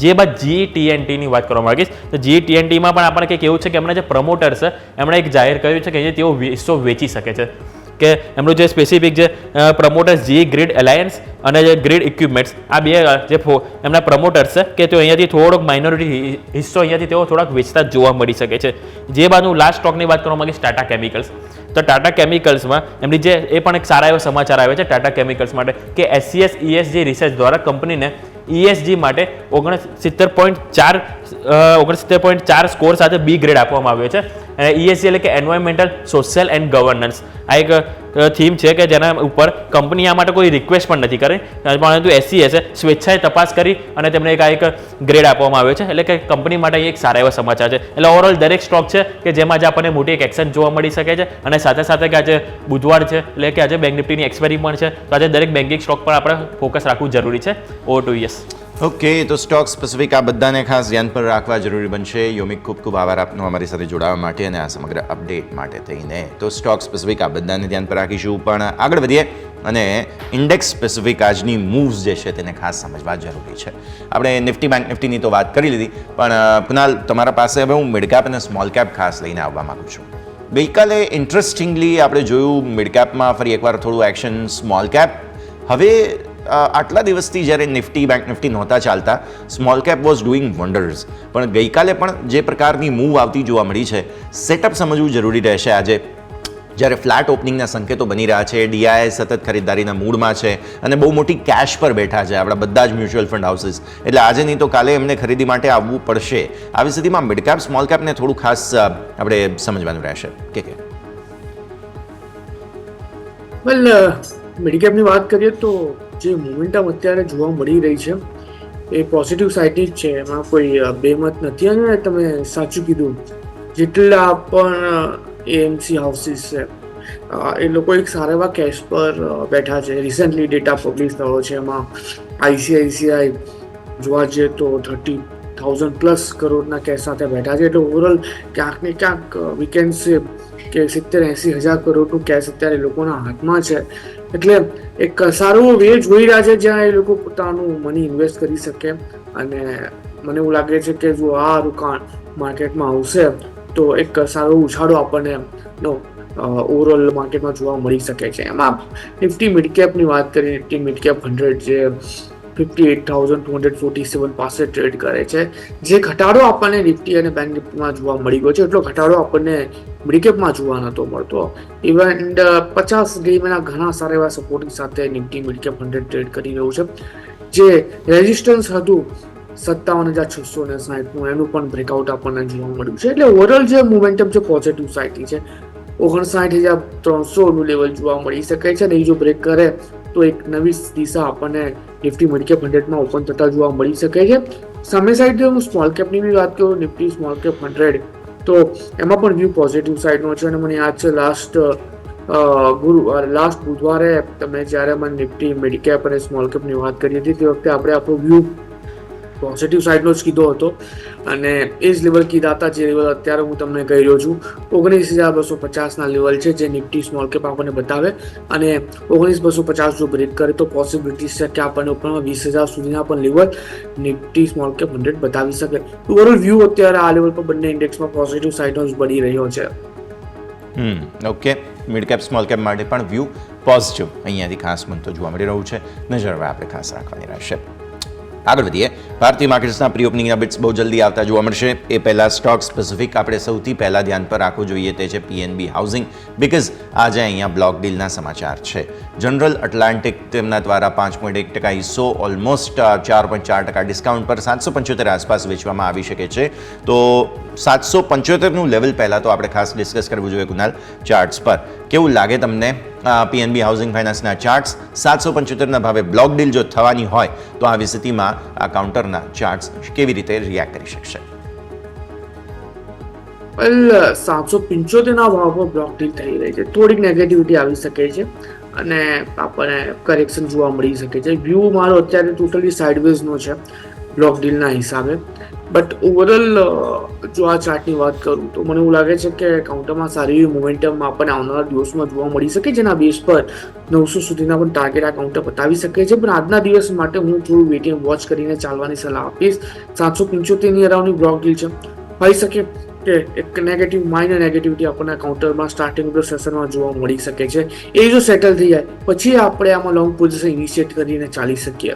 જે બાદ GTNTની વાત કરવા માંગીશ તો GTNTમાં પણ આપણને કંઈક એવું છે કે એમના જે પ્રમોટર્સ છે એમણે એક જાહેર કર્યું છે કે તેઓ હિસ્સો વેચી શકે છે. કે એમનું જે સ્પેસિફિક જે પ્રમોટર્સ GE ગ્રીડ એલાયન્સ અને જે ગ્રીડ ઇક્વિપમેન્ટ્સ આ બે જે એમના પ્રમોટર્સ છે કે તેઓ અહીંયાથી થોડોક માઇનોરિટી હિસ્સો અહીંયાથી તેઓ થોડાક વેચતા જોવા મળી શકે છે. જે બાદ હું લાસ્ટ સ્ટોકની વાત કરવા માંગીશ ટાટા કેમિકલ્સ. તો ટાટા કેમિકલ્સમાં એમની જે એ પણ એક સારા એવા સમાચાર આવે છે ટાટા કેમિકલ્સ માટે કે SCS ESG રિસર્ચ દ્વારા કંપનીને ESG માટે 69.4 સ્કોર સાથે B ગ્રેડ આપવામાં આવ્યો છે. અને ESG એટલે કે એન્વાયરમેન્ટલ, સોશિયલ એન્ડ ગવર્નન્સ આ એક થીમ છે કે જેના ઉપર કંપની આ માટે કોઈ રિક્વેસ્ટ પણ નથી કરી, પરંતુ SCSએ સ્વેચ્છાએ તપાસ કરી અને તેમને એક ગ્રેડ આપવામાં આવ્યો છે. એટલે કે કંપની માટે એક સારા એવા સમાચાર છે. એટલે ઓવરઓલ દરેક સ્ટોક છે કે જેમાં આજે આપણને મોટી એક એક્શન જોવા મળી શકે છે. અને સાથે સાથે કે આજે બુધવાર છે એટલે કે આજે બેંક નિફ્ટીની એક્સપાયરી પણ છે, તો આજે દરેક બેન્કિંગ સ્ટોક પર આપણે ફોકસ રાખવું જરૂરી છે. Over to yes. ઓકે, તો સ્ટોક સ્પેસિફિક આ બધાને ખાસ ધ્યાન પર રાખવા જરૂરી બનશે. યોમિક, ખૂબ ખૂબ આભાર આપનો અમારી સાથે જોડાવા માટે અને આ સમગ્ર અપડેટ માટે થઈને. તો સ્ટોક સ્પેસિફિક આ બધાને ધ્યાન પર રાખીશું. પણ આગળ વધીએ અને ઇન્ડેક્સ સ્પેસિફિક આજની મૂવ્સ જે છે તેને ખાસ સમજવા જરૂરી છે. આપણે નિફ્ટી બેંક નિફ્ટીની તો વાત કરી લીધી, પણ કુનાલ, તમારા પાસે હવે હું મિડ કેપ અને સ્મોલ કેપ ખાસ લઈને આવવા માગું છું. ગઈકાલે ઇન્ટરેસ્ટિંગલી આપણે જોયું મિડ કેપમાં ફરી એકવાર થોડું એક્શન, સ્મોલ કેપ હવે આટલા દિવસથી જ્યારે નિફ્ટી બેંક નિફ્ટી નહોતા ચાલતા, small cap was doing wonders, પણ ગઈકાલે પણ જે પ્રકારની મૂવ આવતી જોવા મળી છે, સેટઅપ સમજવું જરૂરી રહેશે. આજે જ્યારે ફ્લેટ ઓપનિંગના સંકેતો બની રહ્યા છે, ડીઆઈ સતત ખરીદારીના મૂડમાં છે અને બહુ મોટી કેશ પર બેઠા છે આપણા બધા જ મ્યુચ્યુઅલ ફંડ હાઉસીસ, એટલે આજે નહીં તો કાલે એમને ખરીદી માટે આવવું પડશે. આવી સ્થિતિમાં મિડ કેપ સ્મોલ કેપને થોડું ખાસ આપણે સમજવાનું રહેશે. કે વેલ, મિડકેપની વાત કરીએ તો જે મોમેન્ટમ અત્યારે જોવા મળી રહી છે એ પોઝિટિવ સાઇડની જ છે, એમાં કોઈ બેમત નથી. અને તમે સાચું કીધું, જેટલા પણ એએમસી હાઉસીસ છે એ લોકો એક સારા એવા કેશ પર બેઠા છે. રિસેન્ટલી ડેટા પબ્લિશ થયો છે, એમાં આઈસીઆઈસીઆઈ જોવા જઈએ તો 30,000 પ્લસ કરોડના કેશ સાથે બેઠા છે. એટલે ઓવરઓલ ક્યાંક ને ક્યાંક વીકેન્ડ છે કે 70-80 હજાર કરોડનું કેશ અત્યારે લોકોના હાથમાં છે. એટલે એક સારો વે જોઈ રહ્યા છે જ્યાં એ લોકો પોતાનું મની ઇન્વેસ્ટ કરી શકે. અને મને એવું લાગે છે કે જો આ રોકાણ માર્કેટમાં આવશે તો એક સારો ઉછાળો આપણને ઓવરઓલ માર્કેટમાં જોવા મળી શકે છે. એમાં નિફ્ટી મિડકેપની વાત કરીએ, નિફ્ટી મિડકેપ 100 જે 58,247 પાસે ટ્રેડ કરે છે, જે ઘટાડો આપણને નિફ્ટી અને બેંક નિફ્ટીમાં જોવા મળી ગયો છે, એટલો ઘટાડો આપણને મિડકેપમાં જોવા નતો મળતો. ઇવન 50 ડેના ઘણા સારા એવા સપોર્ટિંગ સાથે નિફ્ટી મિડકેપ 100 ટ્રેડ કરી રહ્યું છે. જે રેઝિસ્ટન્સ હતું 57,660 એનું પણ બ્રેકઆઉટ આપણને જોવા મળ્યું છે. એટલે ઓવરઓલ જે મોમેન્ટમ છે પોઝિટિવ સાઇડની છે. 59,300 લેવલ જોવા મળી શકે છે અને એ જો બ્રેક કરે તો એક નવી દિશા આપણને નિફ્ટી મિડકેપ 100માં ઓપન થતા જોવા મળી શકે છે. સામે સાઈડ હું સ્મોલ કેપની બી વાત કરું, નિફ્ટી સ્મોલ કેપ 100, તો એમાં પણ વ્યૂ પોઝિટિવ સાઈડનો છે. અને મને યાદ છે લાસ્ટ બુધવારે તમે જ્યારે મને નિફ્ટી મિડકેપ અને સ્મોલ કેપની વાત કરી હતી તે વખતે આપણે આપણો વ્યૂ પોઝિટિવ સાઈડનો જ કીધો હતો અને એ જ લેવલ કીધા હતા જે લેવલ અત્યારે હું તમને કહી રહ્યો છું. 19,250ના લેવલ છે જે નિફ્ટી સ્મોલ કેપ આપણને બતાવે અને 19,250 જો બ્રેક કરે તો પોસિબિલિટી છે કે આપણને ઉપરમાં 20,000 સુધીના પણ લેવલ નિફ્ટી સ્મોલ કેપ 100 બતાવી શકે. ઓવરઓલ વ્યૂ અત્યારે આ લેવલ પર બંને ઇન્ડેક્સમાં પોઝિટિવ સાઈડનો જ બની રહ્યો છે. Okay, mid cap small cap માટે પણ વ્યૂ પોઝિટિવ અહીંયાથી ખાસ મને તો જોવા મળી રહ્યું છે. નજર હવે આપણે ખાસ રાખવાની રહેશે. આગળ વધીએ. ભારતીય માર્કેટ્સના પ્રી ઓપનિંગના બિટ્સ બહુ જલ્દી આવતા જોવા મળશે. એ પહેલાં સ્ટોક સ્પેસિફિક આપણે સૌથી પહેલાં ધ્યાન પર રાખવું જોઈએ તે છે પીએનબી હાઉસિંગ, બિકોઝ આજે અહીંયા બ્લોક ડીલના સમાચાર છે. જનરલ એટલાન્ટિક તેમના દ્વારા 5.1% હિસ્સો ઓલમોસ્ટ 4.4% ડિસ્કાઉન્ટ પર 775 આસપાસ વેચવામાં આવી શકે છે. તો 775નું લેવલ પહેલાં તો આપણે ખાસ ડિસ્કસ કરવું જોઈએ કુનાલ, ચાર્ટ્સ પર. કેવું લાગે તમને પીએનબી હાઉસિંગ ફાઇનાન્સના ચાર્ટ્સ? 775ના ભાવે બ્લોક ડીલ જો થવાની હોય તો આવી સ્થિતિમાં આ કાઉન્ટરના ચાર્ટ્સ કેવી રીતે રિએક્ટ કરી શકશે? વેલ, 775ના ભાવ પર બ્લોક ડીલ થઈ રહી છે, થોડીક નેગેટિવિટી આવી શકે છે અને આપણને કરેક્શન જોવા મળી શકે છે. વ્યૂ મારો અત્યારે ટોટલી સાઇડવેઝનો છે બ્લોક ડીલના હિસાબે. બટ ઓવરઓલ જો આ ચાર્ટની વાત કરું તો મને એવું લાગે છે કે કાઉન્ટરમાં સારી એવી મોમેન્ટમ આપણને આવનારા દિવસમાં જોવા મળી શકે, જેના બેઝ પર 900 સુધીના પણ ટાર્ગેટ આ કાઉન્ટર બતાવી શકે છે. પણ આજના દિવસ માટે હું થોડું વેઇટિંગ વોચ કરીને ચાલવાની સલાહ આપીશ. 775ની અરાઉન્ડની બ્લોક ડીલ છે, હોઈ શકે કે એક માઇનર નેગેટિવિટી આપણને કાઉન્ટરમાં સ્ટાર્ટિંગ ઓફ ધ સેશનમાં જોવા મળી શકે છે. એ જો સેટલ થઈ જાય પછી આપણે આમાં લોંગ પોઝિશન ઇનિશિએટ કરીને ચાલી શકીએ.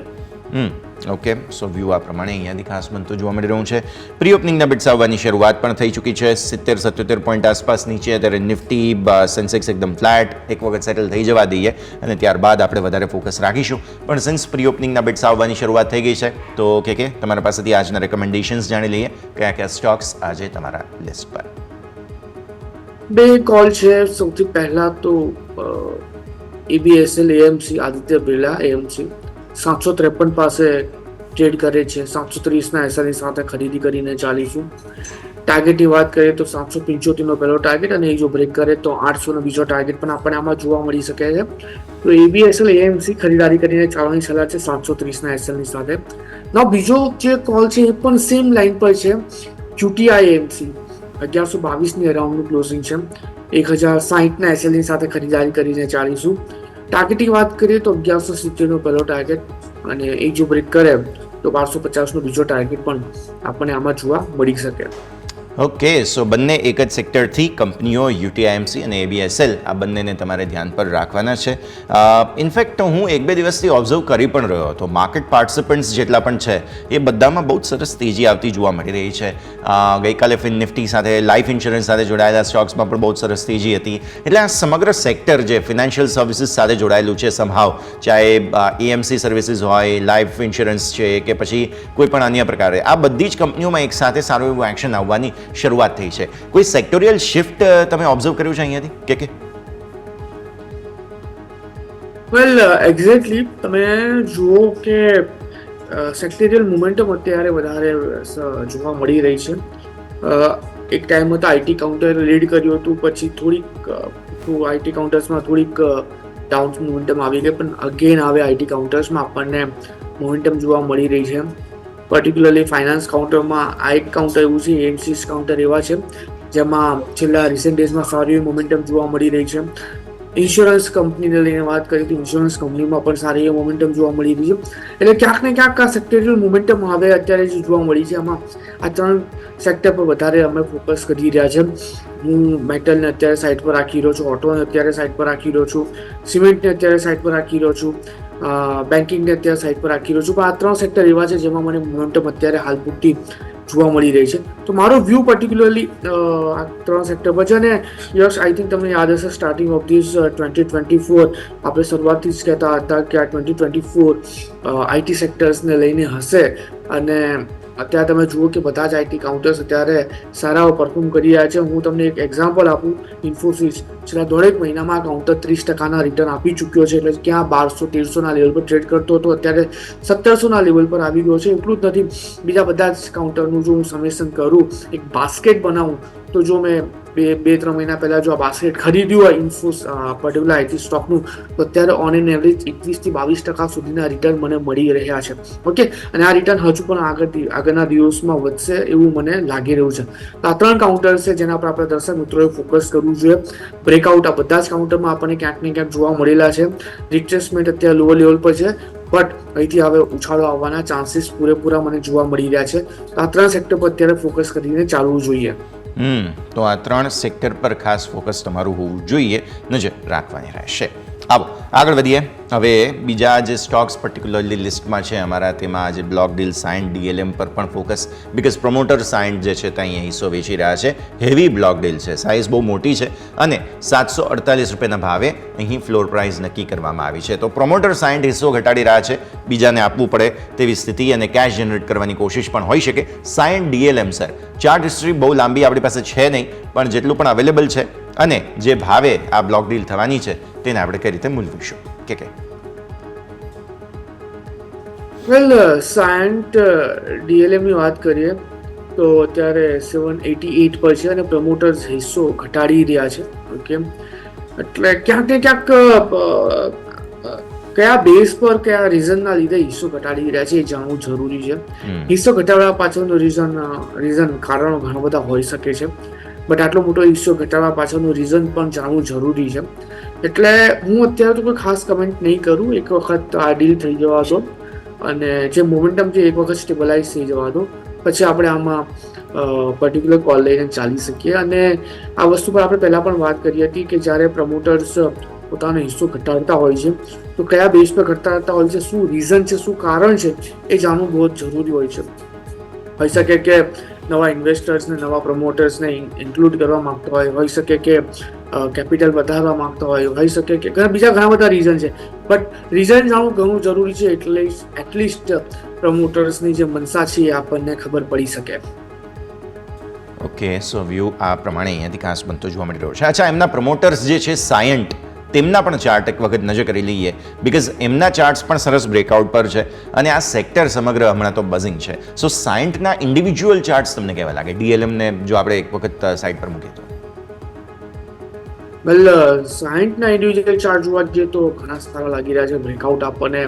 ઓકે, સો વ્યૂ આ પ્રમાણે અહીંયાથી ખાસ બનતું જોવા મળી રહ્યું છે. પ્રી ઓપનિંગના બિટ્સ આવવાની શરૂઆત પણ થઈ ચૂકી છે. 70-77 પોઈન્ટ આસપાસ નીચે અત્યારે નિફ્ટી, સેન્સેક્સ એકદમ ફ્લેટ, એક વખત સેટલ થઈ જવા દઈએ અને ત્યારબાદ આપણે વધારે ફોકસ રાખીશું. પણ સિન્સ પ્રી ઓપનિંગના બિટ્સ આવવાની શરૂઆત થઈ ગઈ છે તો કે તમારા પાસેથી આજના રેકમેન્ડેશન્સ જાણી લઈએ. કયા કયા સ્ટોક્સ આજે તમારા લિસ્ટ પર? બે કોલ છે. સૌથી પહેલા તો એબીએસએલ એએમસી, આદિત્ય બિરલા એએમસી 753 પાસે ટ્રેડ કરે છે. 730ના એસએલની સાથે ખરીદી કરીને ચાલીશું. ટાર્ગેટની વાત કરીએ તો 775નો પહેલો ટાર્ગેટ અને એ જો બ્રેક કરે તો 800નો બીજો ટાર્ગેટ પણ આપણને આમાં જોવા મળી શકે છે. તો એબીએસએલ એએમસી ખરીદારી કરીને ચાલવાની સલાહ છે 730ના એસએલની સાથે. બીજો જે કોલ છે એ પણ સેમ લાઇન પર છે. QTI એએમસી 1122ની અરાઉન્ડનું ક્લોઝિંગ છે. 1060ના એસએલની સાથે ખરીદારી કરીને ચાલીશું. ટાર્ગેટની વાત કરીએ તો 1170 પહેલો ટાર્ગેટ, અને એ જો બ્રેક કરે તો 1250 બીજો ટાર્ગેટ પણ આપણને આમાં જોવા મળી શકે. ઓકે, સો બંને એક જ સેક્ટરથી કંપનીઓ યુટીઆઈએમસી અને એબીએસએલ, આ બંનેને તમારે ધ્યાન પર રાખવાના છે. ઇનફેક્ટ હું 1-2 દિવસથી ઓબ્ઝર્વ કરી પણ રહ્યો હતો, માર્કેટ પાર્ટિસિપન્ટ્સ જેટલા પણ છે એ બધામાં બહુ જ સરસ તેજી આવતી જોવા મળી રહી છે. ગઈકાલે ફિન નિફ્ટી સાથે, લાઈફ ઇન્સ્યોરન્સ સાથે જોડાયેલા સ્ટોક્સમાં પણ બહુ જ સરસ તેજી હતી. એટલે આ સમગ્ર સેક્ટર જે ફિનાન્શિયલ સર્વિસીસ સાથે જોડાયેલું છે સમહાવ, ચાહે એએમસી સર્વિસીસ હોય, લાઈફ ઇન્સ્યોરન્સ છે કે પછી કોઈ પણ અન્ય પ્રકારે, આ બધી જ કંપનીઓમાં એક સાથે સારું એવું એક્શન આવવાની શરૂઆત થઈ છે. કોઈ સેક્ટોરિયલ શિફ્ટ તમે ઓબ્ઝર્વ કર્યું છે અહીંયાથી કે? વેલ, એક્ઝેક્ટલી તમે જુઓ કે સેક્ટોરિયલ મોમેન્ટમ અત્યારે વધારે જોવા મળી રહી છે. એક ટાઈમ હતો આઈટી કાઉન્ટર લીડ કર્યું હતું, પછી થોડીક આઈટી કાઉન્ટર્સમાં થોડીક ડાઉન મોમેન્ટમ આવી ગઈ, પણ અગેન હવે આઈટી કાઉન્ટર્સમાં આપણને મોમેન્ટમ જોવા મળી રહી છે. પર્ટિક્યુલરલી ફાઇનાન્સ કાઉન્ટરમાં આ એક કાઉન્ટર એવું છે, એમસીસ કાઉન્ટર એવા છે જેમાં છેલ્લા રિસેન્ટ ડેઝમાં સારી મોમેન્ટમ જોવા મળી રહી છે. ઇન્સ્યોરન્સ કંપનીને લઈને વાત કરીએ તો ઇન્સ્યોરન્સ કંપનીમાં પણ સારી એ મોમેન્ટમ જોવા મળી રહી છે. એટલે ક્યાંક ને ક્યાંક આ સેક્ટોરિયલ મોમેન્ટમ હવે અત્યારે જે જોવા મળી છે, એમાં આ 3 સેક્ટર પર વધારે અમે ફોકસ કરી રહ્યા છે. હું મેટલને અત્યારે સાઈડ પર રાખી રહ્યો છું, ઓટોને અત્યારે સાઈડ પર રાખી રહ્યો છું, સિમેન્ટને અત્યારે સાઈડ પર રાખી રહ્યો છું, બેન્કિંગને અત્યારે સાઈડ પર રાખી રહ્યો છું. પણ આ 3 સેક્ટર એવા છે જેમાં મને મોમેન્ટમ અત્યારે હાલ પૂરતી જોવા મળી રહી છે. તો મારો વ્યૂ પર્ટિક્યુલરલી આ 3 સેક્ટર પર છે. અને યસ, આઈ થિંક તમને યાદ હશે, સ્ટાર્ટિંગ ઓફ ધીસ 2024 આપણે શરૂઆતથી જ કહેતા હતા કે આ 2024 આઈટી સેક્ટર્સને લઈને હશે. અને અત્યારે તમે જુઓ કે બધા જ આઈટી કાઉન્ટર્સ અત્યારે સારા પરફોર્મ કરી રહ્યા છે. હું તમને એક એક્ઝામ્પલ આપું, ઇન્ફોસિસ છેલ્લા 1.5 મહિનામાં કાઉન્ટર 30% રિટર્ન આપી ચૂક્યો છે. એટલે ક્યાં 1200-1300 લેવલ પર ટ્રેડ કરતો હતો, અત્યારે 1700 લેવલ પર આવી ગયો છે. એટલું જ નથી, બીજા બધા જ કાઉન્ટરનું જો હું સમેશન કરું, એક બાસ્કેટ બનાવું, તો જો મેં 2-3 મહિના પહેલા જો આ બાસ્કેટ ખરીદ્યું હોય ઇન્ફોસ પર્ટિક્યુલર આઈટી સ્ટોકનું, તો અત્યારે ઓન એન એવરેજ 21-22% સુધીના રિટર્ન મને મળી રહ્યા છે. ઓકે, અને આ રિટર્ન હજુ પણ આગળના દિવસમાં વધશે એવું મને લાગી રહ્યું છે. આ 3 કાઉન્ટર છે જેના પર આપણે દર્શક મિત્રોએ ફોકસ કરવું જોઈએ. બ્રેકઆઉટ આ બધા જ કાઉન્ટરમાં આપણને ક્યાંક ને ક્યાંક જોવા મળેલા છે. રિટ્રેસમેન્ટ અત્યારે લોઅર લેવલ પર છે, બટ અહીંથી હવે ઉછાળો આવવાના ચાન્સીસ પૂરેપૂરા મને જોવા મળી રહ્યા છે. આ 3 સેક્ટર પર અત્યારે ફોકસ કરીને ચાલવું જોઈએ. તો આ 3 સેક્ટર પર ખાસ ફોકસ તમારું હોવું જોઈએ, નજર રાખવાની રહેશે. આવો આગળ વધીએ. હવે બીજા જે સ્ટોક્સ પર્ટિક્યુલરલી લિસ્ટમાં છે અમારા, તેમાં આજે બ્લોક ડીલ, સાયન્ટ, ડીએલએમ પર પણ ફોકસ, બિકોઝ પ્રમોટર સાયન્ટ જે છે ત્યાં અહીંયા હિસ્સો વેચી રહ્યા છે. હેવી બ્લોક ડીલ છે, સાઇઝ બહુ મોટી છે અને 748 રૂપિયાના ભાવે અહીં ફ્લોર પ્રાઇસ નક્કી કરવામાં આવી છે. તો પ્રમોટર સાયન્ટ હિસ્સો ઘટાડી રહ્યા છે, બીજાને આપવું પડે તેવી સ્થિતિ અને કેશ જનરેટ કરવાની કોશિશ પણ હોઈ શકે. સાયન્ટ, ડીએલએમ સર, ચાર્ટ હિસ્ટ્રી બહુ લાંબી આપણી પાસે છે નહીં, પણ જેટલું પણ અવેલેબલ છે અને જે ભાવે આ બ્લોક ડીલ થવાની છે તેને આપણે કઈ રીતે મૂલવીશું કે? વેલ, સાયન્ટ ડીએલએમની વાત કરીએ તો અત્યારે 788 પર છે અને પ્રમોટર્સ હિસ્સો ઘટાડી રહ્યા છે. ઓકે, એટલે ક્યાંક ને ક્યાંક કયા બેઝ પર, કયા રીઝનના લીધે હિસ્સો ઘટાડી રહ્યા છે એ જાણવું જરૂરી છે. હિસ્સો ઘટાડવા પાછળનું કારણો ઘણા બધા હોઈ શકે છે, બટ આટલો મોટો હિસ્સો ઘટાડવા પાછળનું રીઝન પણ જાણવું જરૂરી છે. એટલે હું અત્યારે તો કોઈ ખાસ કમેન્ટ નહીં કરું. એક વખત આ ડીલ થઈ જવા દો અને જે મોમેન્ટમ છે એક વખત સ્ટેબલાઇઝ થઈ જવા દો, પછી આપણે આમાં પર્ટિક્યુલર કોલ લઈને ચાલી શકીએ. અને આ વસ્તુ પર આપણે પહેલાં પણ વાત કરી હતી કે જ્યારે પ્રમોટર્સ પોતાનો હિસ્સો ઘટાડતા હોય છે તો કયા બેઝ પર ઘટાડતા હોય છે, શું રીઝન છે, શું કારણ છે, એ જાણવું બહુ જ જરૂરી હોય છે. હોઈ શકે કે નવા ઇન્વેસ્ટર્સને, નવા પ્રમોટર્સને ઇન્ક્લુડ કરવા માંગતા હોઈ શકે કે કેપિટલ વધારવા માંગતા હોઈ શકે કે બીજા ઘણા બધા રીઝન છે. બટ રીઝન જાણવું ઘણું જરૂરી છે, એટલે એટલીસ્ટ પ્રમોટર્સની જે મનસા છે એ આપણને ખબર પડી શકે. ઓકે, સો વ્યૂ આ પ્રમાણે અહીંયાથી ખાસ બનતો જોવા મળી રહ્યો છે. અચ્છા, એમના પ્રમોટર્સ જે છે સાયન્ટ, તેમના પણ ચાર્ટ એક વખત નજર કરી લઈએ, બિકોઝ એમના ચાર્ટ્સ પણ સરસ બ્રેકઆઉટ પર છે અને આ સેક્ટર સમગ્ર હમણાં તો બઝિંગ છે. સો સાયન્ટના ઇન્ડિવિજ્યુઅલ ચાર્ટ્સ તમને કેવા લાગે? ડીએલએમને જો આપણે એક વખત સાઈડ પર મૂકીએ તો? વેલ, સાયન્ટના ઇન્ડિવિજ્યુઅલ ચાર્ટ જોવા જઈએ તો ઘણા સારા લાગી રહ્યા છે. બ્રેકઆઉટ આપણને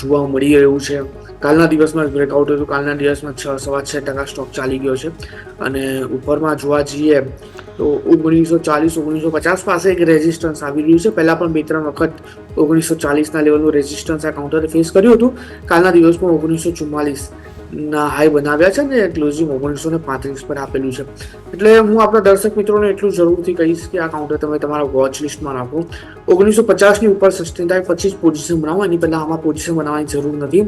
જોવા મળી રહ્યું છે. કાલના દિવસમાં બ્રેકઆઉટ હતું. કાલના દિવસમાં 6.6% સ્ટોક ચાલી ગયો છે અને ઉપરમાં જોવા જઈએ તો 1940-1950 પાસે એક રેઝિસ્ટન્સ આવી રહ્યું છે. પહેલા પણ 2-3 વખત 1940ના લેવલનું રેઝિસ્ટન્સ આ કાઉન્ટરે ફેસ કર્યું હતું. કાલના દિવસમાં 1944ના હાઈ બનાવ્યા છે ને ક્લોઝિંગ 1935 પર આપેલું છે. એટલે હું આપણા દર્શક મિત્રોને એટલું જરૂરથી કહીશ કે આ કાઉન્ટર તમે તમારા વોચ લિસ્ટમાં રાખો. 1950ની ઉપર સસ્ટેન થાય પછી જ પોઝિશન બનાવો, એની પહેલા આમાં પોઝિશન બનાવવાની જરૂર નથી.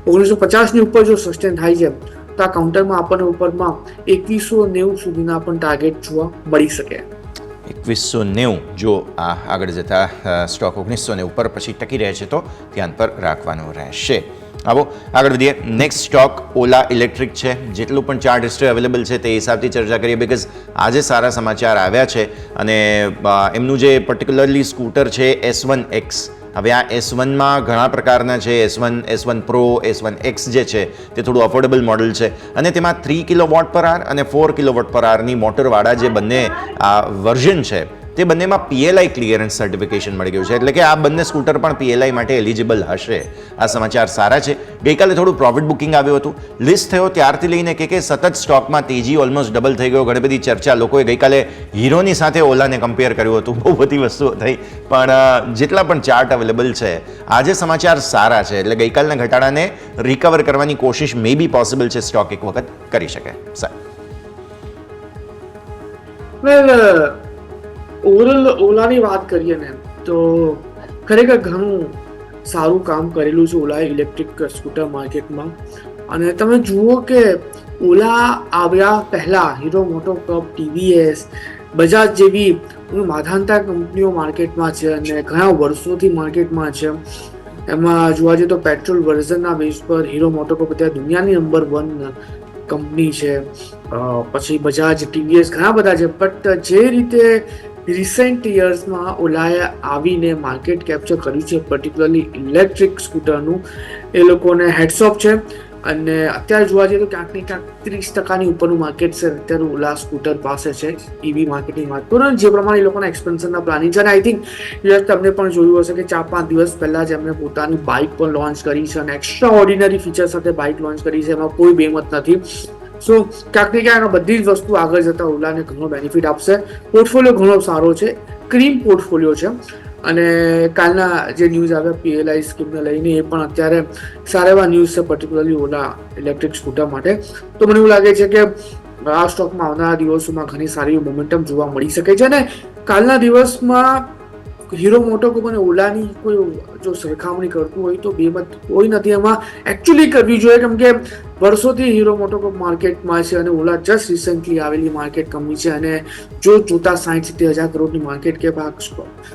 1950ની ઉપર જો સસ્ટેન થાય છે તો આ કાઉન્ટરમાં આપણને ઉપરમાં 2190 સુધીના પણ ટાર્ગેટ જોવા મળી શકે. 2190 જો આ આગળ જતા સ્ટોક 1990 ઉપર પછી ટકી રહે છે તો ધ્યાન પર રાખવાનું રહેશે. આવો આગળ વધીએ. નેક્સ્ટ સ્ટોક ઓલા ઇલેક્ટ્રિક છે. જેટલું પણ ચાર્ટ હિસ્ટ્રી અવેલેબલ છે તે હિસાબથી ચર્ચા કરીએ, બિકોઝ આજે સારા સમાચાર આવ્યા છે અને એમનું જે પર્ટિક્યુલરલી સ્કૂટર છે S1X, હવે આ S1માં ઘણા પ્રકારના છે. S1 Pro, S1X જે છે તે થોડું અફોર્ડેબલ મોડલ છે અને તેમાં 3 kW/h અને 4 kW/hની મોટરવાળા જે બંને વર્ઝન છે તે બંનેમાં PLI ક્લિયરન્સ સર્ટિફિકેશન મળી ગયું છે, એટલે કે આ બંને સ્કૂટર પણ PLI માટે એલિજિબલ હશે. આ સમાચાર સારા છે. ગઈકાલે થોડું પ્રોફિટ બુકિંગ આવ્યું હતું. લિસ્ટ થયો ત્યારથી લઈને કે સતત સ્ટોકમાં તેજી ઓલમોસ્ટ ડબલ થઈ ગયો. ઘણી બધી ચર્ચા, લોકોએ ગઈકાલે હીરોની સાથે ઓલાને કમ્પેર કર્યું હતું. બહુ બધી વસ્તુઓ થઈ, પણ જેટલા પણ ચાર્ટ અવેલેબલ છે આજે સમાચાર સારા છે, એટલે ગઈકાલના ઘટાડાને રિકવર કરવાની કોશિશ મે બી પોસિબલ છે, સ્ટોક એક વખત કરી શકે. ઓવરઓલ ઓલાની વાત કરીએ ને તો ખરેખર ઘણું સારું કામ કરેલું છે ઓલાએ ઇલેક્ટ્રિક સ્કૂટર માર્કેટમાં. અને તમે જુઓ કે ઓલા આવ્યા પહેલા હીરો મોટોકોર્પ, TVS, બજાજ જેવી માધાનતા કંપનીઓ માર્કેટમાં છે અને ઘણા વર્ષોથી માર્કેટમાં છે. એમાં જોવા જઈએ તો પેટ્રોલ વર્ઝનના બેઝ પર હીરો મોટોકોર્પ અત્યારે દુનિયાની નંબર 1 કંપની છે. પછી બજાજ, TVS ઘણા બધા છે. બટ જે રીતે રિસેન્ટ યર્સમાં ઓલાએ આવીને માર્કેટ કેપ્ચર કર્યું છે, પર્ટિક્યુલરલી ઇલેક્ટ્રિક સ્કૂટરનું, એ લોકોને હેડ્સ ઓફ છે. અને અત્યારે જોવા જઈએ તો ક્યાંક ને ક્યાંક 30%ની ઉપરનું માર્કેટ છે અત્યારે ઓલા સ્કૂટર પાસે છે EV માર્કેટિંગ વાત કરો. જે પ્રમાણે એ લોકોના એક્સપેન્શનના પ્લાનિંગ છે અને આઈ થિંક તમને પણ જોયું હશે કે 4-5 દિવસ પહેલા જ એમને પોતાની બાઇક પણ લોન્ચ કરી છે અને એક્સ્ટ્રા ઓર્ડિનરી ફીચર સાથે બાઇક લોન્ચ કરી છે. એમાં કોઈ બેમત નથી. સો ક્યાંક ને ક્યાંક બધી જ વસ્તુ આગળ જતા ઓલાને ઘણો બેનિફિટ આપશે. પોર્ટફોલિયો ઘણો સારો છે, ક્રીમ પોર્ટફોલિયો છે. અને કાલના જે ન્યૂઝ આવ્યા PLI સ્કીમને લઈને એ પણ અત્યારે સારા એવા ન્યૂઝ છે, પર્ટિક્યુલરલી ઓલા ઇલેક્ટ્રિક સ્કૂટર માટે. તો મને એવું લાગે છે કે આ સ્ટોકમાં આવનારા દિવસોમાં ઘણી સારી મોમેન્ટમ જોવા મળી શકે છે. અને કાલના દિવસમાં હીરો મોટોકોર્પ અને ઓલાની કોઈ જો સરખામણી કરતું હોય તો બેમત કોઈ નથી. એમાં એકચ્યુઅલી કરવી જોઈએ, કેમ કે વર્ષોથી હીરો મોટોકોર્પ માર્કેટમાં છે અને ઓલા જસ્ટ રિસેન્ટલી આવેલી માર્કેટ કંપની છે. અને જો જોતા 60-70 હજાર કરોડની માર્કેટ કેપ આ